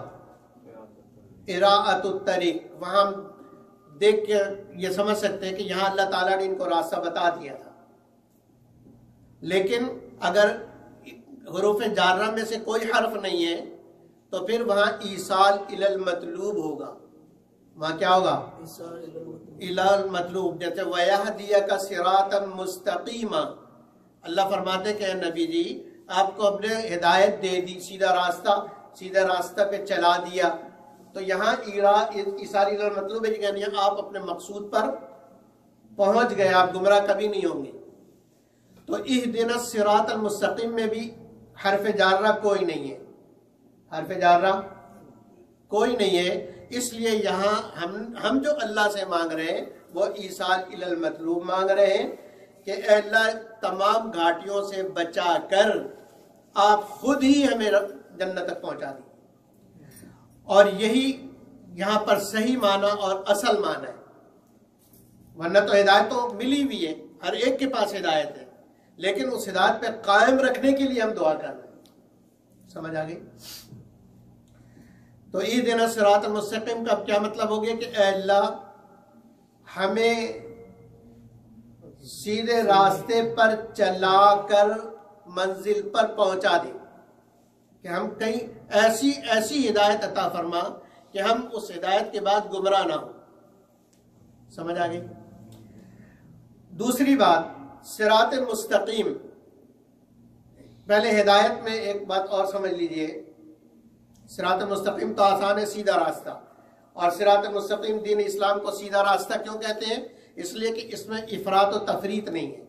اراءۃ الطریق. وہاں دیکھ کے یہ سمجھ سکتے ہیں کہ یہاں اللہ تعالیٰ نے ان کو راستہ بتا دیا تھا. لیکن اگر حروف جارہ میں سے کوئی حرف نہیں ہے تو پھر وہاں ایصال الی المطلوب ہوگا. وہاں کیا ہوگا؟ الی المطلوب. جیسے وَيَهْدِيَكَ صِرَاطًا مُسْتَقِيمًا، اللہ فرماتے کہ اے نبی جی آپ کو اپنے ہدایت دے دی، سیدھا راستہ پہ چلا دیا. تو یہاں ایصال الی المطلوب ہے، یعنی آپ اپنے مقصود پر پہنچ گئے، آپ گمراہ کبھی نہیں ہوں گے. تو اہدنا الصراط المستقیم میں بھی حرف جارہ کوئی نہیں ہے، حرف جارہ کوئی نہیں ہے. اس لیے یہاں ہم جو اللہ سے مانگ رہے ہیں وہ ایصال الی المطلوب مانگ رہے ہیں کہ اے اللہ تمام گھاٹیوں سے بچا کر آپ خود ہی ہمیں جنت تک پہنچا دیں. اور یہی یہاں پر صحیح معنی اور اصل معنی ہے. ورنہ تو ہدایت تو ملی ہوئی ہے، ہر ایک کے پاس ہدایت ہے، لیکن اس ہدایت پہ قائم رکھنے کے لیے ہم دعا کر رہے ہیں. سمجھ آ گئی؟ تو اہدنا الصراط المستقیم کا کیا مطلب ہو گیا کہ اے اللہ ہمیں سیدھے راستے پر چلا کر منزل پر پہنچا دے، کہ ہم کہیں ایسی ہدایت عطا فرما کہ ہم اس ہدایت کے بعد گمراہ نہ ہوں. سمجھ آ گئی؟ دوسری بات، صراط مستقیم. پہلے ہدایت میں ایک بات اور سمجھ لیجئے، صراط مستقیم تو آسان ہے، سیدھا راستہ. اور صراط مستقیم دین اسلام کو سیدھا راستہ کیوں کہتے ہیں؟ اس لیے کہ اس میں افراط و تفریط نہیں ہے.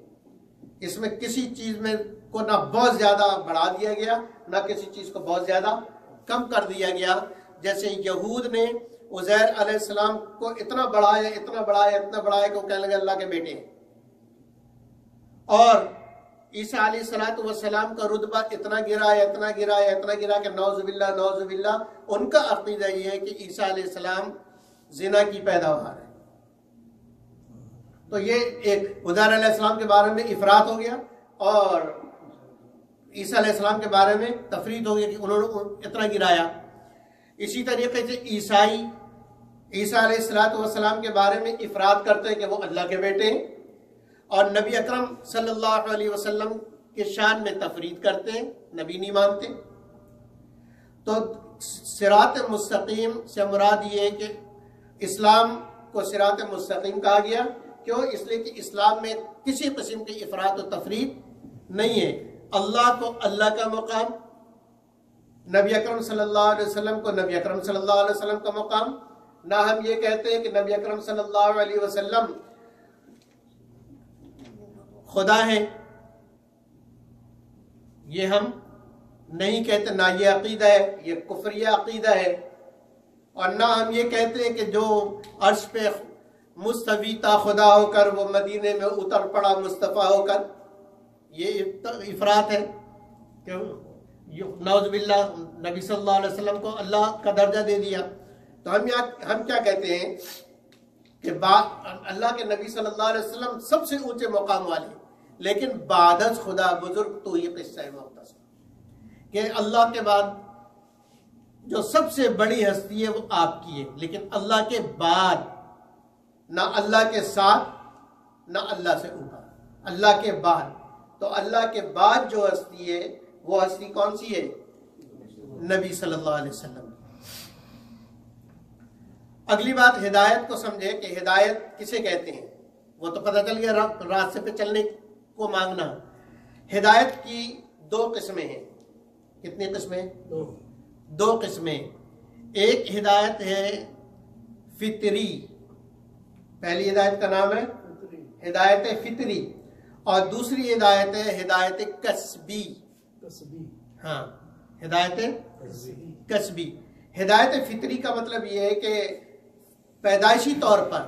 اس میں کسی چیز میں کو نہ بہت زیادہ بڑھا دیا گیا، نہ کسی چیز کو بہت زیادہ کم کر دیا گیا. جیسے یہود نے عزیر علیہ السلام کو اتنا بڑھایا کہ وہ کہنے لگے اللہ کے بیٹے ہیں. اور عیسیٰ علیہ السلام کا رتبہ اتنا گرا کہ نعوذ باللہ ان کا عقیدہ یہ ہے کہ عیسیٰ علیہ السلام زنا کی پیداوار ہے. تو یہ ایک عزیر علیہ السلام کے بارے میں افراط ہو گیا اور عیسیٰ علیہ السلام کے بارے میں تفریط ہو گیا کہ انہوں نے اتنا گرایا. اسی طریقے سے عیسیٰ علیہ السلام کے بارے میں افراط کرتے ہیں کہ وہ اللہ کے بیٹے ہیں، اور نبی اکرم صلی اللہ علیہ وسلم کے شان میں تفرید کرتے ہیں، نبی نہیں مانتے. تو صراط مستقیم سے مراد یہ ہے کہ اسلام کو صراط مستقیم کہا گیا. کیوں؟ اس لیے کہ اسلام میں کسی قسم کی افراط و تفرید نہیں ہے. اللہ کو اللہ کا مقام، نبی اکرم صلی اللہ علیہ وسلم کو نبی اکرم صلی اللہ علیہ وسلم کا مقام. نہ ہم یہ کہتے ہیں کہ نبی اکرم صلی اللہ علیہ وسلم خدا ہے، یہ ہم نہیں کہتے، نہ یہ عقیدہ ہے، یہ کفریہ عقیدہ ہے. اور نہ ہم یہ کہتے ہیں کہ جو عرش پہ مستوی تا خدا ہو کر وہ مدینے میں اتر پڑا مصطفیٰ ہو کر، یہ افراط ہے کہ نعوذ باللہ نبی صلی اللہ علیہ وسلم کو اللہ کا درجہ دے دیا. تو ہم کیا کہتے ہیں کہ اللہ کے نبی صلی اللہ علیہ وسلم سب سے اونچے مقام والے، لیکن بعد از خدا بزرگ تو یہ قصہ مختصر کہ اللہ کے بعد جو سب سے بڑی ہستی ہے وہ آپ کی ہے، لیکن اللہ کے بعد نہ اللہ کے ساتھ نہ اللہ سے اوپر، اللہ کے بعد. تو اللہ کے بعد جو ہستی ہے وہ ہستی کون سی ہے؟ نبی صلی اللہ علیہ وسلم. اگلی بات ہدایت کو سمجھے کہ ہدایت کسے کہتے ہیں. وہ تو پتہ چل گیا راستے پہ چلنے کو مانگنا. ہدایت کی دو قسمیں ہیں. کتنی قسمیں؟ دو قسمیں. ایک ہدایت ہے فطری. پہلی ہدایت کا نام ہے ہدایت فطری، اور دوسری ہدایت ہے ہدایت کسبی. ہاں، ہدایت کسبی. ہدایت فطری کا مطلب یہ ہے کہ پیدائشی طور پر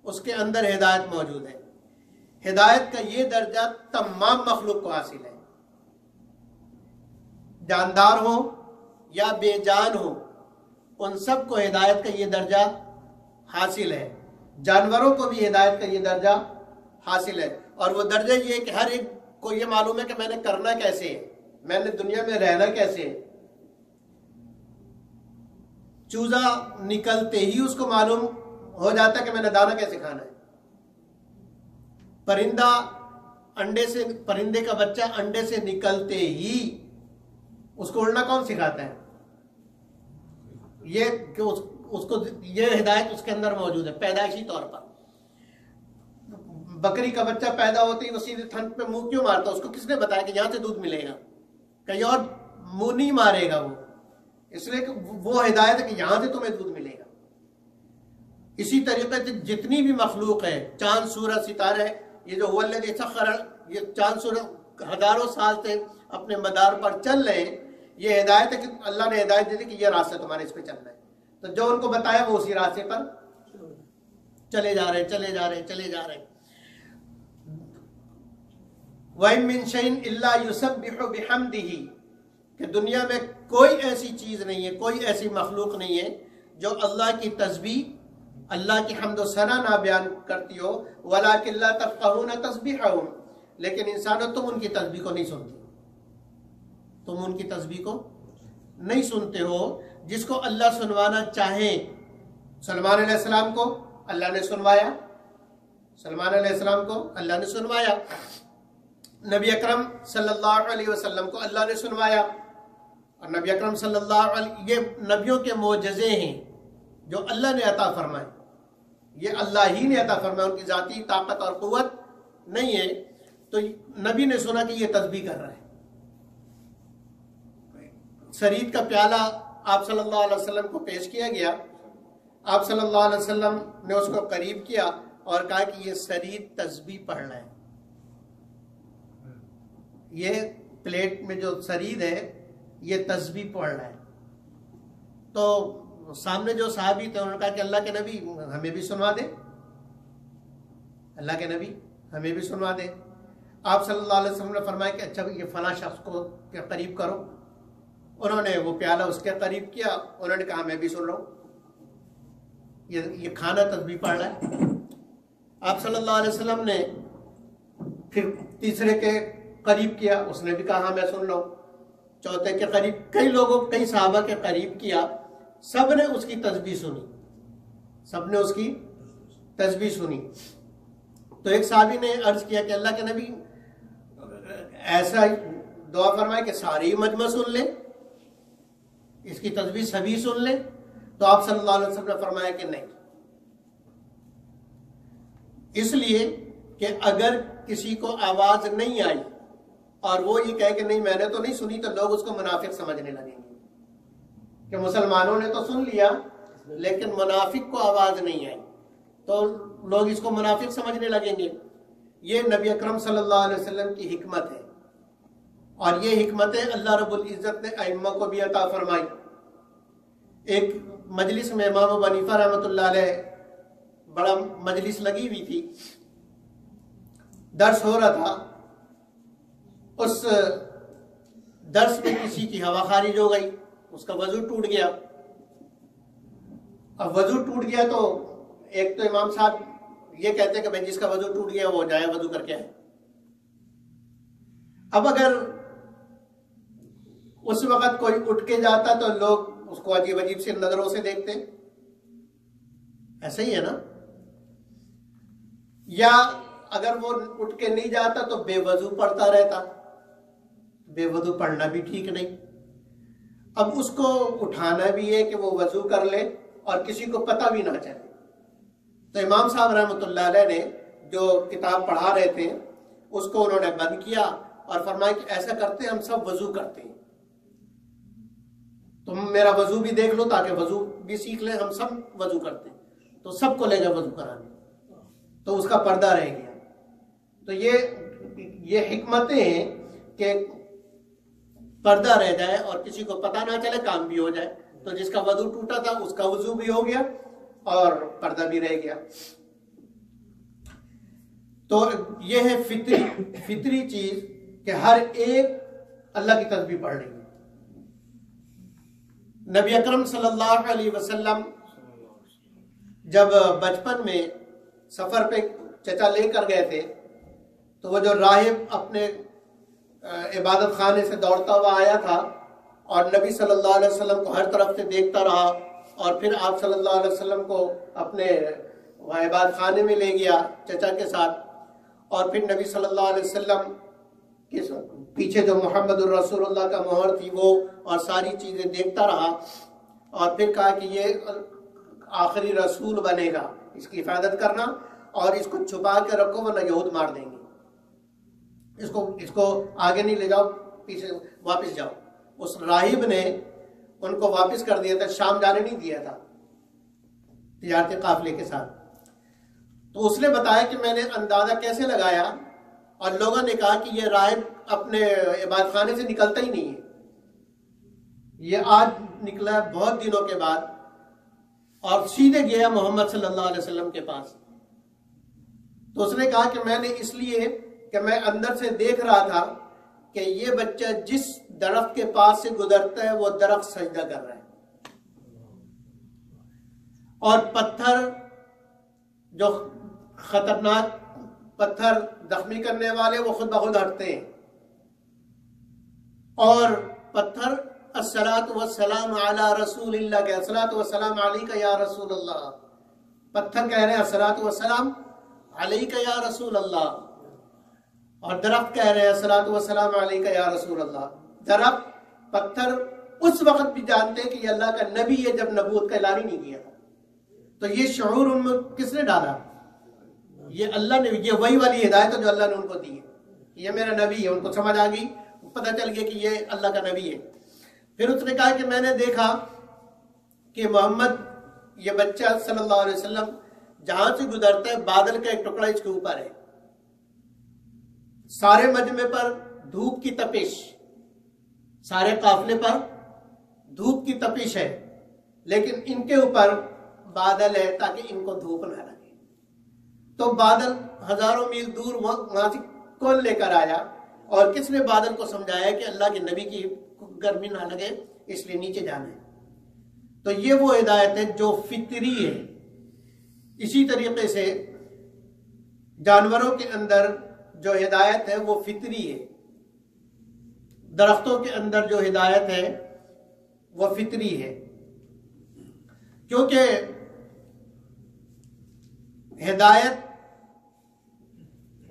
اس کے اندر ہدایت موجود ہے. ہدایت کا یہ درجہ تمام مخلوق کو حاصل ہے، جاندار ہو یا بے جان ہو، ان سب کو ہدایت کا یہ درجہ حاصل ہے. جانوروں کو بھی ہدایت کا یہ درجہ حاصل ہے، اور وہ درجہ یہ ہے کہ ہر ایک کو یہ معلوم ہے کہ میں نے کرنا کیسے ہے، میں نے دنیا میں رہنا کیسے ہے. چوزا نکلتے ہی اس کو معلوم ہو جاتا ہے کہ میں نے دانا کیسے کھانا ہے. پرندے کا بچہ انڈے سے نکلتے ہی اس کو اڑنا کون سکھاتا ہے؟ یہ کہ اس کو یہ ہدایت اس کے اندر موجود ہے پیدائشی طور پر. بکری کا بچہ پیدا ہوتے ہی وہ سیدھے تھن پہ منہ کیوں مارتا؟ اس کو کس نے بتایا کہ یہاں سے دودھ ملے گا؟ کہیں اور منہ نہیں مارے گا وہ، اس لیے کہ وہ ہدایت ہے کہ یہاں سے تمہیں دودھ ملے گا. اسی طریقے سے جتنی بھی مخلوق ہے، چاند سورج ستارے، یہ جو والذی سخر، یہ چاند سورج ہزاروں سال سے اپنے مدار پر چل رہے ہیں، یہ ہدایت ہے کہ اللہ نے ہدایت دے دی کہ یہ راستہ تمہارے اس پہ چلنا ہے. تو جو ان کو بتایا وہ اسی راستے پر چلے جا رہے ہیں. وَإِن مِّن شَيْءٍ إِلَّا يُسَبِّحُ بِحَمْدِهِ، کہ دنیا میں کوئی ایسی چیز نہیں ہے، کوئی ایسی مخلوق نہیں ہے جو اللہ کی تسبیح، اللہ کی حمد و ثنا نہ بیان کرتی ہو. وَلَٰكِن لَّا تَفْقَهُونَ تَسْبِيحَهُمْ، لیکن انسانوں تم ان کی تسبیح کو نہیں سنتے. تم ان کی تسبیح کو نہیں سنتے ہو جس کو اللہ سنوانا چاہے. سلمان علیہ السلام کو اللہ نے سنوایا، سلمان علیہ السلام کو اللہ نے سنوایا. نبی اکرم صلی اللہ علیہ وسلم کو اللہ نے سنوایا. اور نبی اکرم صلی اللہ علیہ، یہ نبیوں کے معجزے ہیں جو اللہ نے عطا فرمائے. یہ اللہ ہی نے عطا فرمائے، ان کی ذاتی طاقت اور قوت نہیں ہے. تو نبی نے سنا کہ یہ تسبیح کر رہا ہے. سرید کا پیالہ آپ صلی اللہ علیہ وسلم کو پیش کیا گیا. آپ صلی اللہ علیہ وسلم نے اس کو قریب کیا اور کہا کہ یہ سرید تسبیح پڑھ رہا ہے. یہ پلیٹ میں جو سرید ہے یہ تسبیح پڑھ رہا ہے. تو سامنے جو صحابی تھے انہوں نے کہا کہ اللہ کے نبی ہمیں بھی سنوا دے، اللہ کے نبی ہمیں بھی سنوا دے. آپ صلی اللہ علیہ وسلم نے فرمایا کہ اچھا یہ فلاں شخص کو کے قریب کرو. انہوں نے وہ پیالہ اس کے قریب کیا، انہوں نے کہا میں بھی سن رہا ہوں، یہ کھانا تسبیح پڑھ رہا ہے. آپ صلی اللہ علیہ وسلم نے پھر تیسرے کے قریب کیا، اس نے بھی کہا ہاں میں سن رہا ہوں. چوتھے کے قریب، کئی لوگوں، کئی صحابہ کے قریب کیا، سب نے اس کی تسبیح سنی، سب نے اس کی تسبیح سنی. تو ایک صحابی نے عرض کیا کہ اللہ کے نبی ایسا دعا فرمائے کہ ساری مجمع سن لیں، اس کی تسبیح سبھی سن لیں. تو آپ صلی اللہ علیہ وسلم نے فرمایا کہ نہیں، اس لیے کہ اگر کسی کو آواز نہیں آئی اور وہ یہ کہے کہ نہیں میں نے تو نہیں سنی، تو لوگ اس کو منافق سمجھنے لگیں گے کہ مسلمانوں نے تو سن لیا لیکن منافق کو آواز نہیں آئی، تو لوگ اس کو منافق سمجھنے لگیں گے. یہ نبی اکرم صلی اللہ علیہ وسلم کی حکمت ہے، اور یہ حکمتیں اللہ رب العزت نے ائمہ کو بھی عطا فرمائی. ایک مجلس میں امام ابو حنیفہ رحمۃ اللہ علیہ، بڑا مجلس لگی ہوئی تھی، درس ہو رہا تھا. اس درس میں کسی کی ہوا خارج ہو گئی، اس کا وضو ٹوٹ گیا. اب وضو ٹوٹ گیا تو ایک تو امام صاحب یہ کہتے ہیں کہ بھائی جس کا وضو ٹوٹ گیا وہ جائے وضو کر کے آئے. اب اگر اس وقت کوئی اٹھ کے جاتا تو لوگ اس کو عجیب عجیب سی نظروں سے دیکھتے، ایسا ہی ہے نا. یا اگر وہ اٹھ کے نہیں جاتا تو بے وضو پڑھتا رہتا، بے وضو پڑھنا بھی ٹھیک نہیں. اب اس کو اٹھانا بھی ہے کہ وہ وضو کر لے اور کسی کو پتہ بھی نہ چلے. تو امام صاحب رحمۃ اللہ علیہ نے جو کتاب پڑھا رہے تھے اس کو انہوں نے بند کیا اور فرمایا کہ ایسا کرتے ہیں ہم سب وضو کرتے ہیں, تم میرا وضو بھی دیکھ لو تاکہ وضو بھی سیکھ لیں, ہم سب وضو کرتے ہیں. تو سب کو لے گئے وضو کرانے, تو اس کا پردہ رہ گیا. تو یہ حکمتیں ہیں کہ پردہ رہ جائے اور کسی کو پتہ نہ چلے, کام بھی ہو جائے. تو جس کا وضو ٹوٹا تھا اس کا وضو بھی ہو گیا اور پردہ بھی رہ گیا. تو یہ ہے فطری چیز کہ ہر ایک اللہ کی تسبیح پڑھ رہی ہے. نبی اکرم صلی اللہ علیہ وسلم جب بچپن میں سفر پہ چچا لے کر گئے تھے تو وہ جو راہب اپنے عبادت خانے سے دوڑتا ہوا آیا تھا اور نبی صلی اللہ علیہ وسلم کو ہر طرف سے دیکھتا رہا, اور پھر آپ صلی اللہ علیہ وسلم کو اپنے عبادت خانے میں لے گیا چچا کے ساتھ, اور پھر نبی صلی اللہ علیہ وسلم کے پیچھے جو محمد الرسول اللہ کا مہر تھی وہ اور ساری چیزیں دیکھتا رہا, اور پھر کہا کہ یہ آخری رسول بنے گا, اس کی حفاظت کرنا اور اس کو چھپا کے رکھو ورنہ یہود مار دیں گے, اس کو آگے نہیں لے جاؤ, پیچھے واپس جاؤ. اس راہب نے ان کو واپس کر دیا تھا, شام جانے نہیں دیا تھا تجارتی قافلے کے ساتھ. تو اس نے بتایا کہ میں نے اندازہ کیسے لگایا, اور لوگوں نے کہا کہ یہ راہب اپنے عبادت خانے سے نکلتا ہی نہیں ہے, یہ آج نکلا بہت دنوں کے بعد, اور سیدھے گیا محمد صلی اللہ علیہ وسلم کے پاس. تو اس نے کہا کہ میں نے اس لیے کہ میں اندر سے دیکھ رہا تھا کہ یہ بچہ جس درخت کے پاس سے گزرتا ہے وہ درخت سجدہ کر رہا ہے, اور پتھر جو خطرناک پتھر زخمی کرنے والے وہ خود بخود ہٹتے ہیں, اور پتھر الصلاۃ والسلام علی رسول اللہ کے الصلاۃ والسلام علیک یا رسول اللہ, پتھر کہہ رہے ہیں الصلاۃ والسلام علیک یا رسول اللہ, اور درخت کہہ رہے ہیں الصلاۃ والسلام علیک یا رسول اللہ. درخت پتھر اس وقت بھی جانتے ہیں کہ یہ اللہ کا نبی ہے جب نبوت کا اعلان ہی نہیں کیا تھا. تو یہ شعور ان میں کس نے ڈالا؟ یہ اللہ نے, یہ وہی والی ہدایت ہے جو اللہ نے ان کو دی ہے, یہ میرا نبی ہے. ان کو سمجھ آ گئی, پتہ چل گیا کہ یہ اللہ کا نبی ہے. پھر اس نے کہا کہ میں نے دیکھا کہ محمد یہ بچہ صلی اللہ علیہ وسلم جہاں سے گزرتا ہے بادل کا ایک ٹکڑا اس کے اوپر ہے, سارے مجمع پر دھوپ کی تپش, سارے قافلے پر دھوپ کی تپش ہے, لیکن ان کے اوپر بادل ہے تاکہ ان کو دھوپ نہ لگے. تو بادل ہزاروں میل دور وہاں سے کون لے کر آیا, اور کس نے بادل کو سمجھایا کہ اللہ کے نبی کی گرمی نہ لگے اس لیے نیچے جانا ہے. تو یہ وہ ہدایت ہے جو فطری ہے. اسی طریقے سے جانوروں کے اندر جو ہدایت ہے وہ فطری ہے, درختوں کے اندر جو ہدایت ہے وہ فطری ہے, کیونکہ ہدایت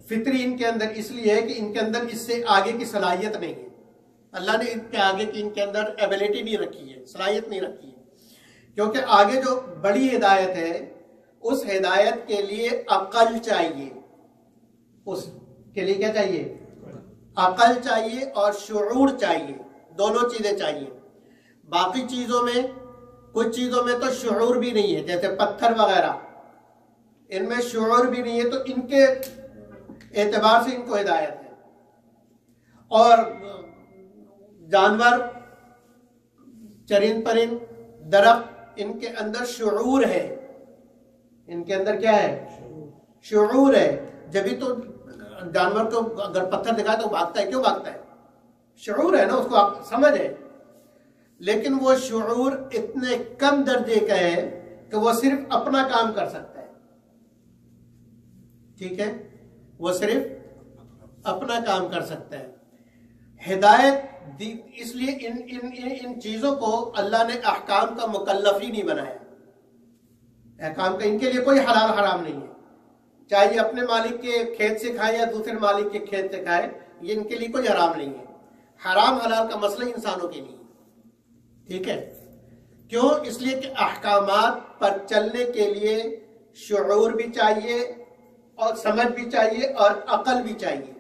فطری ان کے اندر اس لیے ہے کہ ان کے اندر اس سے آگے کی صلاحیت نہیں ہے. اللہ نے ان کے آگے کی ان کے اندر ایبیلٹی نہیں رکھی ہے, صلاحیت نہیں رکھی ہے, کیونکہ آگے جو بڑی ہدایت ہے اس ہدایت کے لیے عقل چاہیے. اس کے لیے کیا چاہیے؟ عقل چاہیے اور شعور چاہیے, دونوں چیزیں چاہیے. باقی چیزوں میں کچھ چیزوں میں تو شعور بھی نہیں ہے, جیسے پتھر وغیرہ, ان میں شعور بھی نہیں ہے, تو ان کے اعتبار سے ان کو ہدایت ہے. اور جانور, چرند پرند, درخت, ان کے اندر شعور ہے, ان کے اندر کیا ہے؟ شعور ہے. جبھی تو جانور کو اگر پتھر دکھائے تو بھاگتا ہے, کیوں بھاگتا ہے؟ شعور ہے نا, اس کو سمجھ ہے. لیکن وہ شعور اتنے کم درجے کا ہے کہ وہ صرف اپنا کام کر سکتا ہے. ٹھیک ہے, وہ صرف اپنا کام کر سکتا ہے. ہدایت اس لیے ان چیزوں کو اللہ نے احکام کا مکلف ہی نہیں بنایا. احکام کا ان کے لیے کوئی حلال حرام نہیں ہے, چاہے یہ اپنے مالک کے کھیت سے کھائے یا دوسرے مالک کے کھیت سے کھائے, یہ ان کے لیے کوئی حرام نہیں ہے. حرام حلال کا مسئلہ انسانوں کے لیے. ٹھیک ہے؟ کیوں؟ اس لیے کہ احکامات پر چلنے کے لیے شعور بھی چاہیے اور سمجھ بھی چاہیے اور عقل بھی چاہیے.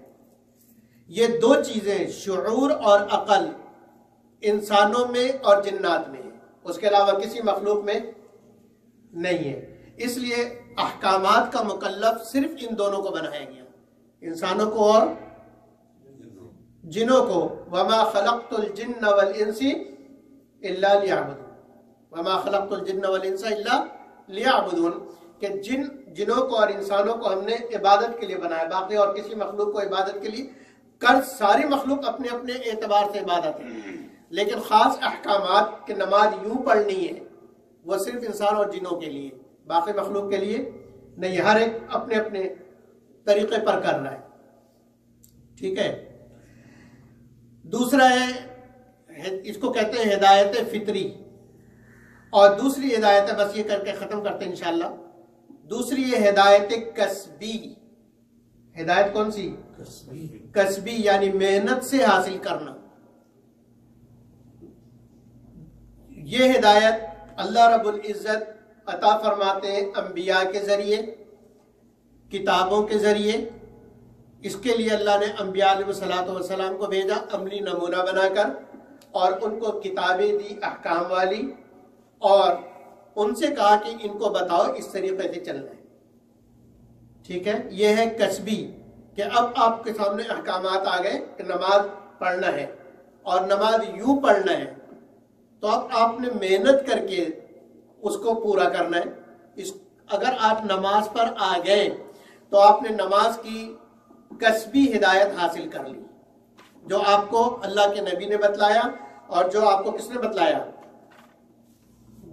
یہ دو چیزیں شعور اور عقل انسانوں میں اور جنات میں ہے، اس کے علاوہ کسی مخلوق میں نہیں ہے. اس لیے احکامات کا مکلف صرف ان دونوں کو بنایا گیا، انسانوں کو اور جنوں کو. وما خلقت الجن والانس الا لیعبدون، وما خلقت الجن والانس الا لیعبدون، کہ جنوں کو اور انسانوں کو ہم نے عبادت کے لیے بنایا، باقی اور کسی مخلوق کو عبادت کے لیے ساری مخلوق اپنے اپنے اعتبار سے عبادت ہے، لیکن خاص احکامات کہ نماز یوں پڑھنی ہے وہ صرف انسان اور جنوں کے لیے، باقی مخلوق کے لیے نہیں. ہر ایک اپنے اپنے طریقے پر کر رہا ہے. ٹھیک ہے؟ دوسرا ہے، اس کو کہتے ہیں ہدایت فطری، اور دوسری ہدایت ہے، بس یہ کر کے ختم کرتے ہیں انشاءاللہ. دوسری ہے ہدایت کسبی. ہدایت کون سی؟ کسبی، یعنی محنت سے حاصل کرنا. یہ ہدایت اللہ رب العزت عطا فرماتے ہیں انبیاء کے ذریعے، کتابوں کے ذریعے. اس کے لیے اللہ نے انبیاء علیہ السلام کو بھیجا عملی نمونہ بنا کر، اور ان کو کتابیں دی احکام والی، اور ان سے کہا کہ ان کو بتاؤ اس طریقے سے چلنا ہے. ٹھیک ہے؟ یہ ہے کسبی، کہ اب آپ کے سامنے احکامات آ گئے کہ نماز پڑھنا ہے اور نماز یوں پڑھنا ہے، تو اب آپ نے محنت کر کے اس کو پورا کرنا ہے. اگر آپ نماز پر آ گئے تو آپ نے نماز کی کسبی ہدایت حاصل کر لی، جو آپ کو اللہ کے نبی نے بتلایا، اور جو آپ کو کس نے بتلایا؟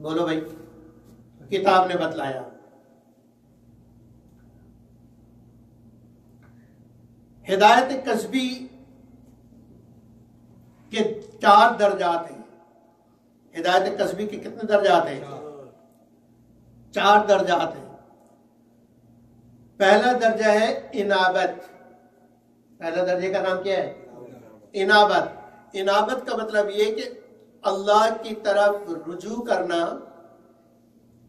بولو بھائی، کتاب نے بتلایا. ہدایت کسبی کے 4 درجات ہیں. ہدایت کسبی کے کتنے درجات ہیں؟ 4 درجات ہیں. پہلا درجہ ہے انابت. پہلا درجے کا نام کیا ہے؟ انابت. انابت کا مطلب یہ کہ اللہ کی طرف رجوع کرنا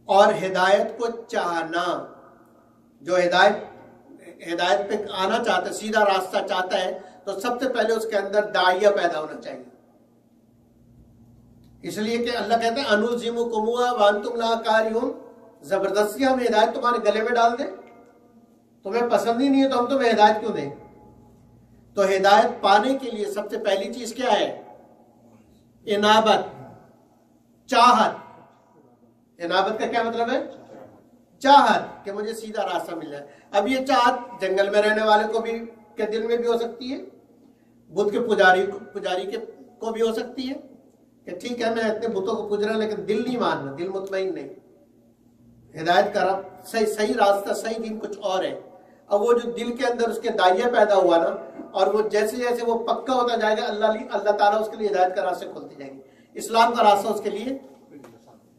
اور ہدایت کو چاہنا. جو ہدایت پہ آنا چاہتا ہے، سیدھا راستہ چاہتا ہے، تو سب سے پہلے اس کے اندر داعیہ پیدا ہونا چاہیے. اس لیے کہ اللہ کہتے ہیں انلزمکموہا وانتم لہا کارہون، زبردستی ہم ہدایت تمہارے گلے میں ڈال دیں، تمہیں پسند ہی نہیں ہے تو ہم تمہیں ہدایت کیوں دیں؟ تو ہدایت پانے کے لیے سب سے پہلی چیز کیا ہے؟ انابت، چاہت. انابت کا کیا مطلب ہے؟ چاہت، کہ مجھے سیدھا راستہ مل جائے. اب یہ چاہت جنگل میں رہنے والے کو بھی کے دل میں بھی ہو سکتی ہے، بدھ کے پجاری کے کو بھی ہو سکتی ہے کہ ٹھیک ہے میں اتنے بتوں کو پوج رہا لیکن دل نہیں ماننا، دل مطمئن نہیں. ہدایت کا صحیح راستہ، صحیح دین کچھ اور ہے. اب وہ جو دل کے اندر اس کے داعیہ پیدا ہوا نا، اور وہ جیسے جیسے وہ پکا ہوتا جائے گا، اللہ تعالیٰ اس کے لیے ہدایت کا راستہ کھولتے جائیں گے، اسلام کا راستہ اس کے لیے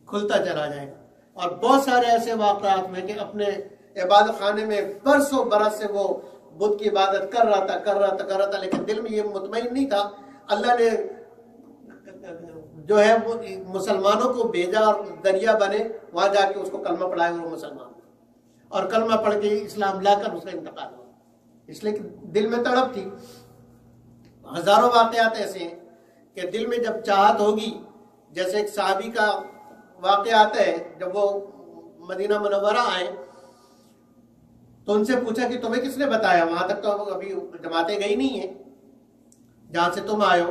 کھلتا چلا جائے گا. اور بہت سارے ایسے واقعات میں کہ اپنے عبادت خانے میں برسوں برس سے وہ بدھ کی عبادت کر رہا تھا لیکن دل میں یہ مطمئن نہیں تھا. اللہ نے جو ہے وہ مسلمانوں کو بھیجا اور دریا بنے، وہاں جا کے اس کو کلمہ پڑھائے وہ مسلمان، اور کلمہ پڑھ کے اسلام لا کر اس کا انتقال ہوا، اس لیے کہ دل میں تڑپ تھی. ہزاروں واقعات ایسے ہیں کہ دل میں جب چاہت ہوگی، جیسے ایک صحابی کا واقعہ آتا ہے، جب وہ مدینہ منورہ آئے تو ان سے پوچھا کہ تمہیں کس نے بتایا؟ وہاں تک تو ابھی جماعتیں گئی نہیں ہیں جہاں سے تم آئے ہو.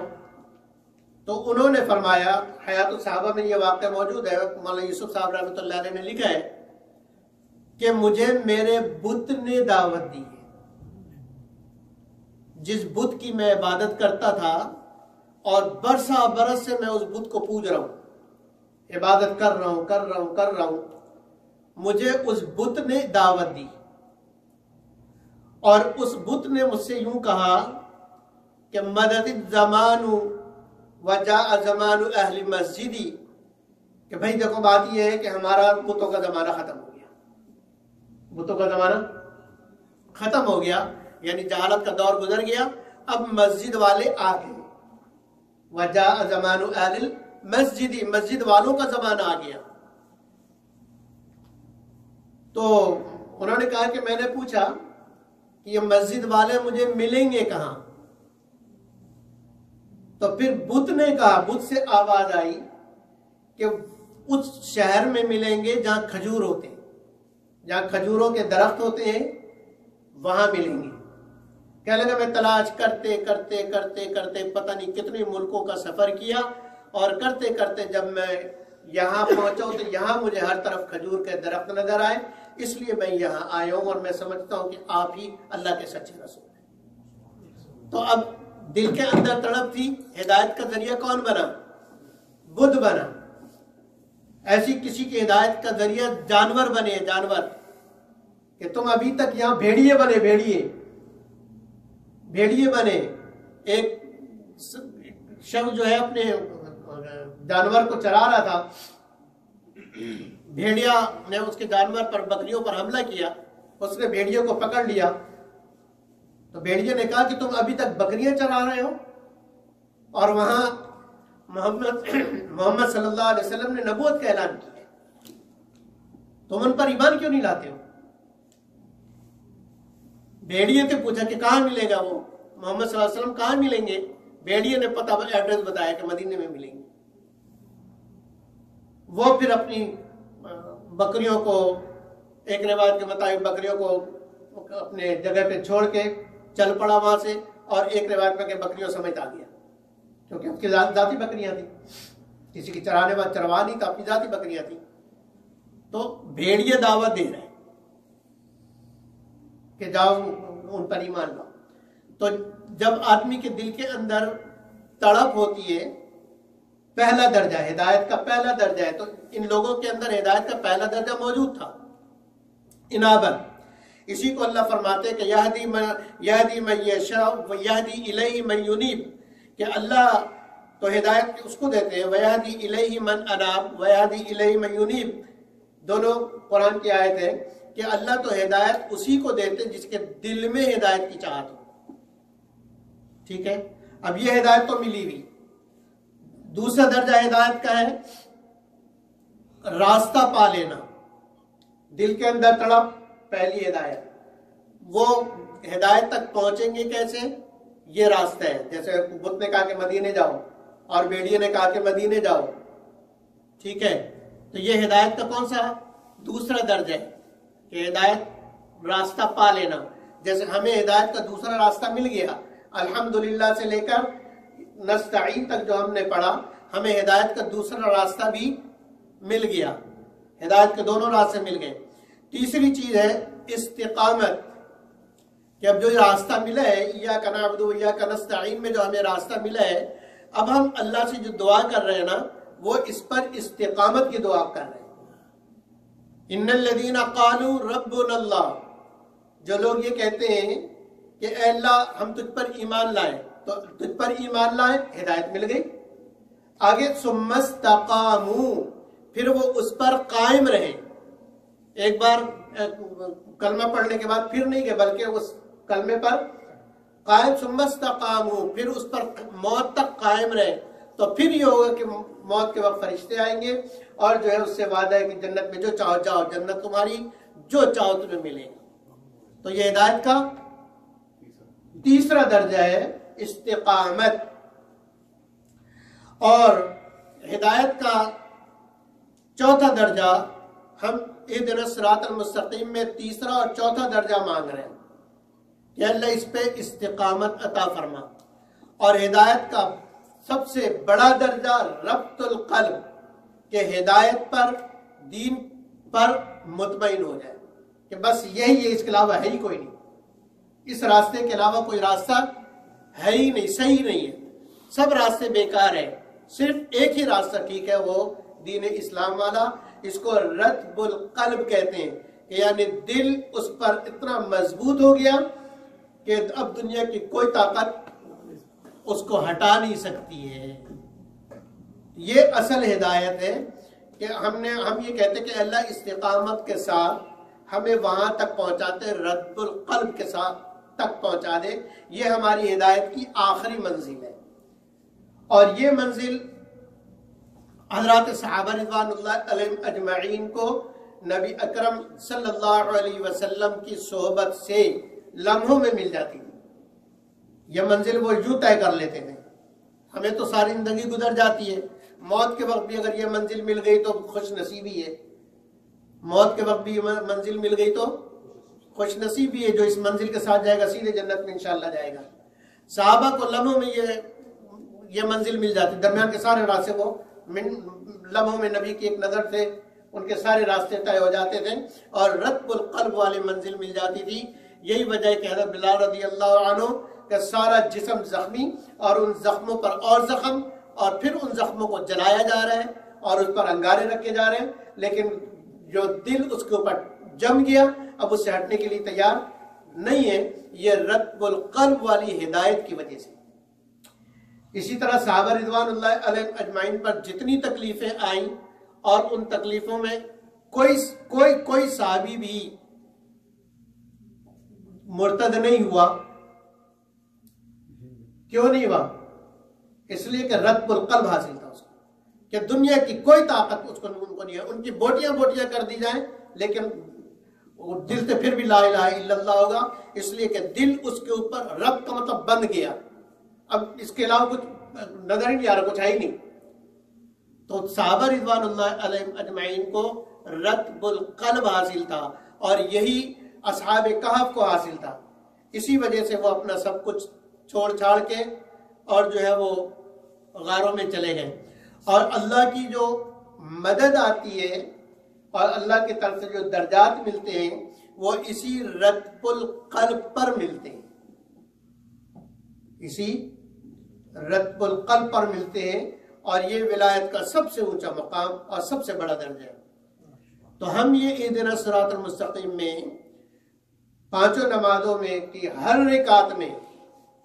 تو انہوں نے فرمایا، حیات الصحابہ میں یہ واقعہ موجود ہے، مولانا یوسف صاحب رحمۃ اللہ علیہ نے لکھا ہے کہ مجھے میرے بت نے دعوت دی ہے. جس بت کی میں عبادت کرتا تھا اور برسا برس سے میں اس بت کو پوج رہا ہوں، عبادت کر رہا ہوں، مجھے اس بت نے دعوت دی، اور اس بت نے مجھ سے یوں کہا کہ مدد الزمان وجاء زمان اہل مسجدی، کہ بھائی دیکھو بات یہ ہے کہ ہمارا بتوں کا زمانہ ختم ہو گیا، بتوں کا زمانہ ختم ہو گیا، یعنی جہالت کا دور گزر گیا، اب مسجد والے آ گئے. وجاء زمان اہل مسجد والوں کا زمانہ آ گیا. تو انہوں نے کہا کہ میں نے پوچھا کہ یہ مسجد والے مجھے ملیں گے کہاں؟ تو پھر بت نے کہا، بت سے آواز آئی کہ اس شہر میں ملیں گے جہاں کھجور ہوتے ہیں، جہاں کھجوروں کے درخت ہوتے ہیں وہاں ملیں گے. کہنے لگا میں تلاش کرتے کرتے کرتے کرتے پتہ نہیں کتنے ملکوں کا سفر کیا، اور کرتے کرتے جب میں یہاں پہنچا تو یہاں مجھے ہر طرف کھجور کے درخت نظر آئے، اس لیے میں یہاں آیا ہوں اور میں سمجھتا ہوں کہ آپ ہی اللہ کے سچے رسول ہیں. تو اب دل کے اندر تڑپ تھی، ہدایت کا ذریعہ کون بنا؟ بدھ بنا. ایسی کسی کی ہدایت کا ذریعہ جانور بنے، جانور کہ تم ابھی تک یہاں بھیڑیے بنے، بھیڑیے بنے. ایک شخص جو ہے اپنے جانور کو چرا رہا تھا، بھیڑیا نے اس کے جانور پر، بکریوں پر حملہ کیا، اس نے بھیڑیے کو پکڑ لیا. تو بھیڑیے نے کہا کہ تم ابھی تک بکریاں چرا رہے ہو، اور وہاں محمد صلی اللہ علیہ وسلم نے نبوت کا اعلان کیا، تم ان پر ایمان کیوں نہیں لاتے ہو؟ بھیڑیے سے پوچھا کہ کہاں ملے گا وہ محمد صلی اللہ علیہ وسلم، کہاں ملیں گے؟ بھیڑیے نے پتہ ایڈریس بتایا کہ مدینے میں ملیں گے. وہ پھر اپنی بکریوں کو، ایک روایت کے مطابق بکریوں کو اپنے جگہ پہ چھوڑ کے چل پڑا وہاں سے، اور ایک روایت میں کہ بکریوں سمیت آ گیا، کیونکہ اس کی ذاتی بکریاں تھیں، کسی کی چرانے والا چروا نہیں تھا، اپنی ذاتی بکریاں تھیں. تو بھیڑیے دعوت دے رہے ہیں کہ جاؤ ان پر ایمان لاؤ. تو جب آدمی کے دل کے اندر تڑپ ہوتی ہے، پہلا درجہ ہدایت کا پہلا درجہ ہے، تو ان لوگوں کے اندر ہدایت کا پہلا درجہ موجود تھا، انابت. اسی کو اللہ فرماتے کہ یہدی من یشاء ویہدی الیہ من ینیب، کہ اللہ تو ہدایت اس کو دیتے ہیں، ویہدی الیہ من اناب ویہدی الیہ من ینیب. دونوں قرآن کی آیت ہے کہ اللہ تو ہدایت اسی کو دیتے جس کے دل میں ہدایت کی چاہت ہو. ٹھیک ہے، اب یہ ہدایت تو ملی ہوئی. دوسرا درجہ ہدایت کا ہے راستہ پا لینا، دل کے اندر تڑپ، پہلی ہدایت. وہ ہدایت تک پہنچیں گے کیسے؟ یہ راستہ ہے. جیسے بت نے کہا کہ مدینے جاؤ، اور بھیڑیے نے کہا کہ مدینے جاؤ. ٹھیک ہے، تو یہ ہدایت کا کون سا دوسرا درجہ ہے کہ ہدایت راستہ پا لینا. جیسے ہمیں ہدایت کا دوسرا راستہ مل گیا، الحمدللہ سے لے کر نستعین تک جو ہم نے پڑھا، ہمیں ہدایت کا دوسرا راستہ بھی مل گیا، ہدایت کے دونوں راستے مل گئے. تیسری چیز ہے استقامت، کہ اب جو راستہ ملا ہے ایاک نعبد و ایاک نستعین میں جو ہمیں راستہ ملا ہے، اب ہم اللہ سے جو دعا کر رہے ہیں نا، وہ اس پر استقامت کی دعا کر رہے ہیں. ان الذین قالوا ربنا اللہ، جو لوگ یہ کہتے ہیں کہ اے اللہ ہم تجھ پر ایمان لائیں، تو تجھ پر ایمان لائیں، ہدایت مل گئی. آگے ثم استقاموا، پھر وہ اس پر قائم رہے. ایک بار کلمہ پڑھنے کے بعد پھر نہیں گئے، بلکہ اس کلمے پر قائم. ثم استقاموا، پھر اس پر موت تک قائم رہے. تو پھر یہ ہوگا کہ موت کے وقت فرشتے آئیں گے، اور جو ہے اس سے وعدہ ہے کہ جنت میں جو چاہو جاؤ، جنت تمہاری، جو چاہو تمہیں ملے گا. تو یہ ہدایت کا تیسرا درجہ ہے استقامت. اور ہدایت کا چوتھا درجہ، ہم اہدنا الصراط المستقیم میں تیسرا اور چوتھا درجہ مانگ رہے ہیں کہ اللہ اس پہ استقامت عطا فرما. اور ہدایت کا سب سے بڑا درجہ ربط القلب، کہ ہدایت پر، دین پر مطمئن ہو جائے کہ بس یہی ہے، اس کے علاوہ ہے ہی کوئی نہیں، اس راستے کے علاوہ کوئی راستہ ہے ہی نہیں، صحیح نہیں ہے، سب راستے بیکار ہیں، صرف ایک ہی راستہ ٹھیک ہے، وہ دین اسلام والا. اس کو رطب القلب کہتے ہیں، کہ یعنی دل اس پر اتنا مضبوط ہو گیا کہ اب دنیا کی کوئی طاقت اس کو ہٹا نہیں سکتی ہے. یہ اصل ہدایت ہے کہ ہم یہ کہتے ہیں کہ اللہ استقامت کے ساتھ ہمیں وہاں تک پہنچاتے، رطب القلب کے ساتھ تک پہنچا دے. یہ ہماری ہدایت کی آخری منزل ہے، اور یہ منزل حضرات صحابہ رضوان اللہ علیہم اجمعین کو نبی اکرم صلی اللہ علیہ وسلم کی صحبت سے لمحوں میں مل جاتی تھی۔ یہ منزل وہ یوں طے کر لیتے تھے۔ ہمیں تو ساری زندگی گزر جاتی ہے، موت کے وقت بھی اگر یہ منزل مل گئی تو خوش نصیبی ہے، موت کے وقت بھی یہ منزل مل گئی تو خوش نصیبی ہے، جو اس منزل کے ساتھ جائے گا سیدھے جنت میں انشاءاللہ جائے گا۔ صحابہ کو لمحوں میں یہ منزل مل جاتی، درمیان کے سارے راستے وہ لمحوں میں نبی کی ایک نظر سے ان کے سارے راستے طے ہو جاتے تھے اور رتب القلب والی منزل مل جاتی تھی۔ یہی وجہ ہے کہ حضرت بلال رضی اللہ عنہ کا سارا جسم زخمی اور ان زخموں پر اور زخم، اور پھر ان زخموں کو جلایا جا رہا ہے اور اس پر انگارے رکھے جا رہے ہیں، لیکن جو دل اس کے اوپر جم گیا اب اس سے ہٹنے کے لیے تیار نہیں ہے۔ یہ رتب القلب والی ہدایت کی وجہ سے۔ اسی طرح صحابہ رضوان اللہ علیہ اجمعین پر جتنی تکلیفیں آئیں اور ان تکلیفوں میں کوئی صحابی بھی مرتد نہیں ہوا۔ کیوں نہیں ہوا؟ اس لیے کہ رتب القلب حاصل تھا اس کو، کہ دنیا کی کوئی طاقت ان کو نہیں ہے، ان کی بوٹیاں کر دی جائیں لیکن دل سے پھر بھی لا الہ الا اللہ ہوگا، اس لیے کہ دل اس کے اوپر رب کا مطلب بند گیا، اب اس کے علاوہ کچھ نظر ہی نہیں آ رہا، کچھ ہے ہی نہیں۔ تو صحابہ رضوان اللہ علیہ اجمعین کو رتب القلب حاصل تھا اور یہی اصحاب کہف کو حاصل تھا۔ اسی وجہ سے وہ اپنا سب کچھ چھوڑ چھاڑ کے اور جو ہے وہ غاروں میں چلے گئے، اور اللہ کی جو مدد آتی ہے اور اللہ کی طرف سے جو درجات ملتے ہیں وہ اسی رتب القلب پر ملتے ہیں، اسی رتب القلب پر ملتے ہیں، اور یہ ولایت کا سب سے اونچا مقام اور سب سے بڑا درجہ ہے۔ تو ہم یہ اہدنا الصراط المستقیم میں پانچوں نمازوں میں کی ہر رکعت میں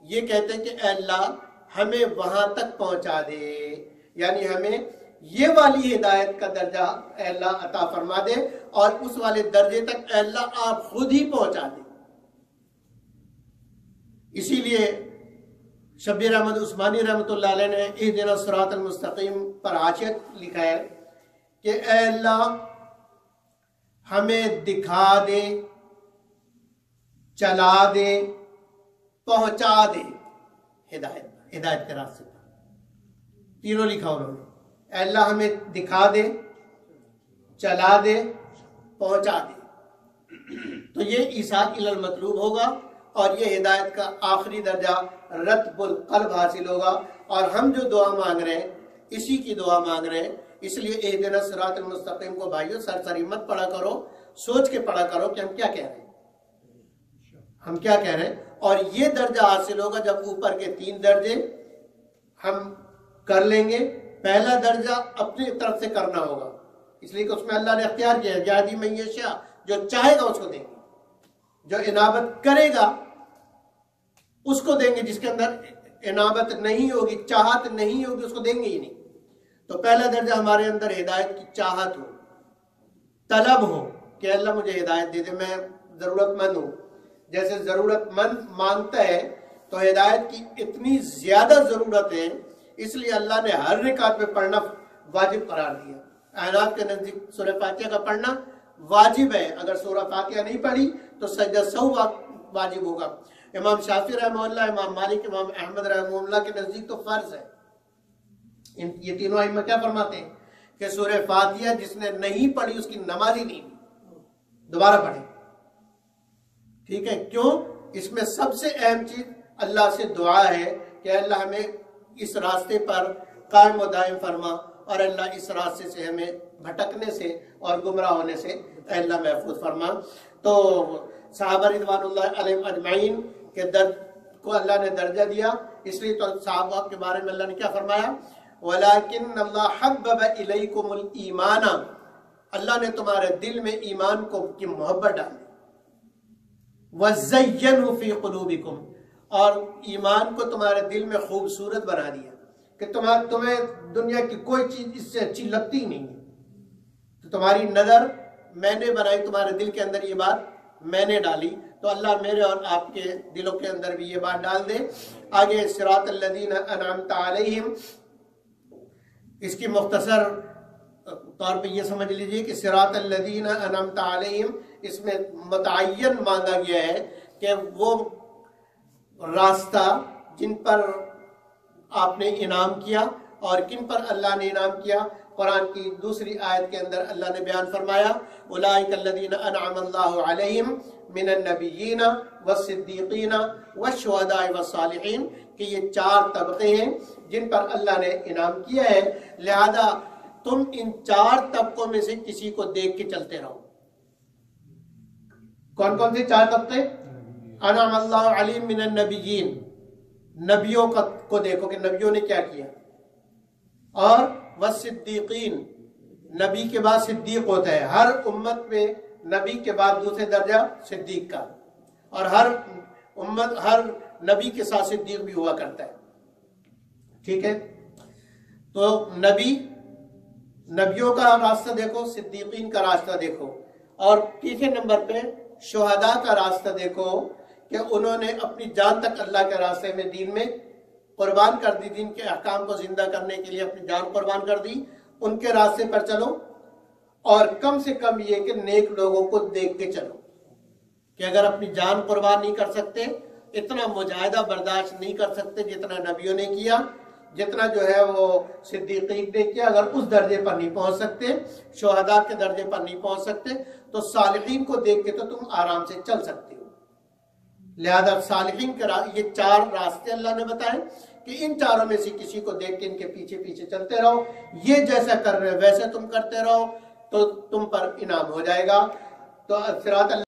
یہ کہتے ہیں کہ اے اللہ ہمیں وہاں تک پہنچا دے، یعنی ہمیں یہ والی ہدایت کا درجہ اے اللہ عطا فرما دے، اور اس والے درجے تک اے اللہ آپ خود ہی پہنچا دیں۔ اسی لیے شبیر احمد عثمانی رحمۃ اللہ علیہ نے اہدنا الصراط المستقیم پر عاشق لکھا ہے کہ اے اللہ ہمیں دکھا دے، چلا دے، پہنچا دے ہدایت کے راستے پر، تینوں لکھا انہوں نے۔ اے اللہ ہمیں دکھا دے، چلا دے، پہنچا دے۔ تو یہ ایصال الی المطلوب ہوگا اور یہ ہدایت کا آخری درجہ رتب القلب حاصل ہوگا، اور ہم جو دعا مانگ رہے ہیں اسی کی دعا مانگ رہے ہیں۔ اس لیے اہدنا الصراط المستقیم کو بھائیو سرسری مت پڑھا کرو، سوچ کے پڑھا کرو کہ ہم کیا کہہ رہے ہیں، ہم کیا کہہ رہے ہیں۔ اور یہ درجہ حاصل ہوگا جب اوپر کے 3 درجے ہم کر لیں گے۔ پہلا درجہ اپنی طرف سے کرنا ہوگا، اس لیے کہ اس میں اللہ نے اختیار کیا ہے جہادی من یشاء، جو چاہے گا اس کو دیں گے، جو انابت کرے گا اس کو دیں گے، جس کے اندر انابت نہیں ہوگی، چاہت نہیں ہوگی، اس کو دیں گے ہی نہیں۔ تو پہلا درجہ ہمارے اندر ہدایت کی چاہت ہو، طلب ہو کہ اللہ مجھے ہدایت دے دے، میں ضرورت مند ہوں۔ جیسے ضرورت مند مانگتا ہے تو ہدایت کی اتنی زیادہ ضرورت ہے، اس لیے اللہ نے ہر رکعت میں پڑھنا واجب قرار دیا۔ احناف کے نزدیک سورہ فاتحہ کا پڑھنا واجب ہے، اگر سورہ فاتحہ نہیں پڑھی تو سجدہ سہو واجب ہوگا۔ امام شافعی رحمہ اللہ، امام مالک، امام احمد رحمہ اللہ کے نزدیک تو فرض ہے۔ یہ تینوں ائمہ کیا فرماتے ہیں کہ سورہ فاتحہ جس نے نہیں پڑھی اس کی نماز ہی نہیں، دوبارہ پڑھے۔ ٹھیک ہے، کیوں؟ اس میں سب سے اہم چیز اللہ سے دعا ہے کہ اللہ ہمیں اس راستے پر قائم و دائم فرما، اور اللہ اس راستے سے ہمیں بھٹکنے سے اور گمراہ ہونے سے اے اللہ محفوظ فرما۔ تو صحابہ رضوان اللہ علیہم اجمعین کے درد کو اللہ نے درجہ دیا، اس لیے تو صحابہ کے بارے میں اللہ نے کیا فرمایا؟ وَلَكِنَّ اللَّهَ حَبَّبَ إِلَيْكُمُ الْإِيمَانَ، اللہ نے تمہارے دل میں ایمان کی محبت ڈالی، وَزَيَّنْهُ فِي قُلُوبِكُمْ، اور ایمان کو تمہارے دل میں خوبصورت بنا دیا کہ تمہیں دنیا کی کوئی چیز اس سے اچھی لگتی نہیں ہے، تو تمہاری نظر میں نے بنائی، تمہارے دل کے اندر یہ بات میں نے ڈالی، تو اللہ میرے اور آپ کے دلوں کے اندر بھی یہ بات ڈال دے۔ آگے صراط الذین انعمت علیہم، اس کی مختصر طور پہ یہ سمجھ لیجئے کہ صراط الذین انعمت علیہم اس میں متعین مانا گیا ہے کہ وہ راستہ جن پر آپ نے انعام کیا، اور کن پر اللہ نے انعام کیا۔ قرآن کی دوسری آیت کے اندر اللہ نے بیان فرمایا اولئک الذین انعم اللہ علیہم من النبیین والصدیقین والشہداء والصالحین، کہ یہ 4 طبقے ہیں جن پر اللہ نے انعام کیا ہے، لہذا تم ان 4 طبقوں میں سے کسی کو دیکھ کے چلتے رہو۔ کون کون سے 4 طبقے؟ انعم اللہ علیہم من النبیین، نبیوں کو دیکھو کہ نبیوں نے کیا کیا، اور والصدیقین، نبی کے بعد صدیق ہوتا ہے، ہر امت میں نبی کے بعد دوسرے درجہ صدیق کا، اور ہر نبی کے ساتھ صدیق بھی ہوا کرتا ہے، ٹھیک ہے۔ تو نبیوں کا راستہ دیکھو، صدیقین کا راستہ دیکھو، اور تیسرے نمبر پہ شہداء کا راستہ دیکھو کہ انہوں نے اپنی جان تک اللہ کے راستے میں دین میں قربان کر دی، دین کے احکام کو زندہ کرنے کے لیے اپنی جان قربان کر دی، ان کے راستے پر چلو، اور کم سے کم یہ کہ نیک لوگوں کو دیکھ کے چلو، کہ اگر اپنی جان قربان نہیں کر سکتے، اتنا مجاہدہ برداشت نہیں کر سکتے جتنا نبیوں نے کیا، جتنا جو ہے وہ صدیقین نے کیا، اگر اس درجے پر نہیں پہنچ سکتے، شہداء کے درجے پر نہیں پہنچ سکتے، تو صالحین کو دیکھ کے تو تم آرام سے چل سکتے ہو۔ لہذا صالحین کے یہ 4 راستے اللہ نے بتائے کہ ان 4 میں سے کسی کو دیکھ کے ان کے پیچھے پیچھے چلتے رہو، یہ جیسا کر رہے ویسے تم کرتے رہو تو تم پر انعام ہو جائے گا۔ تو صراط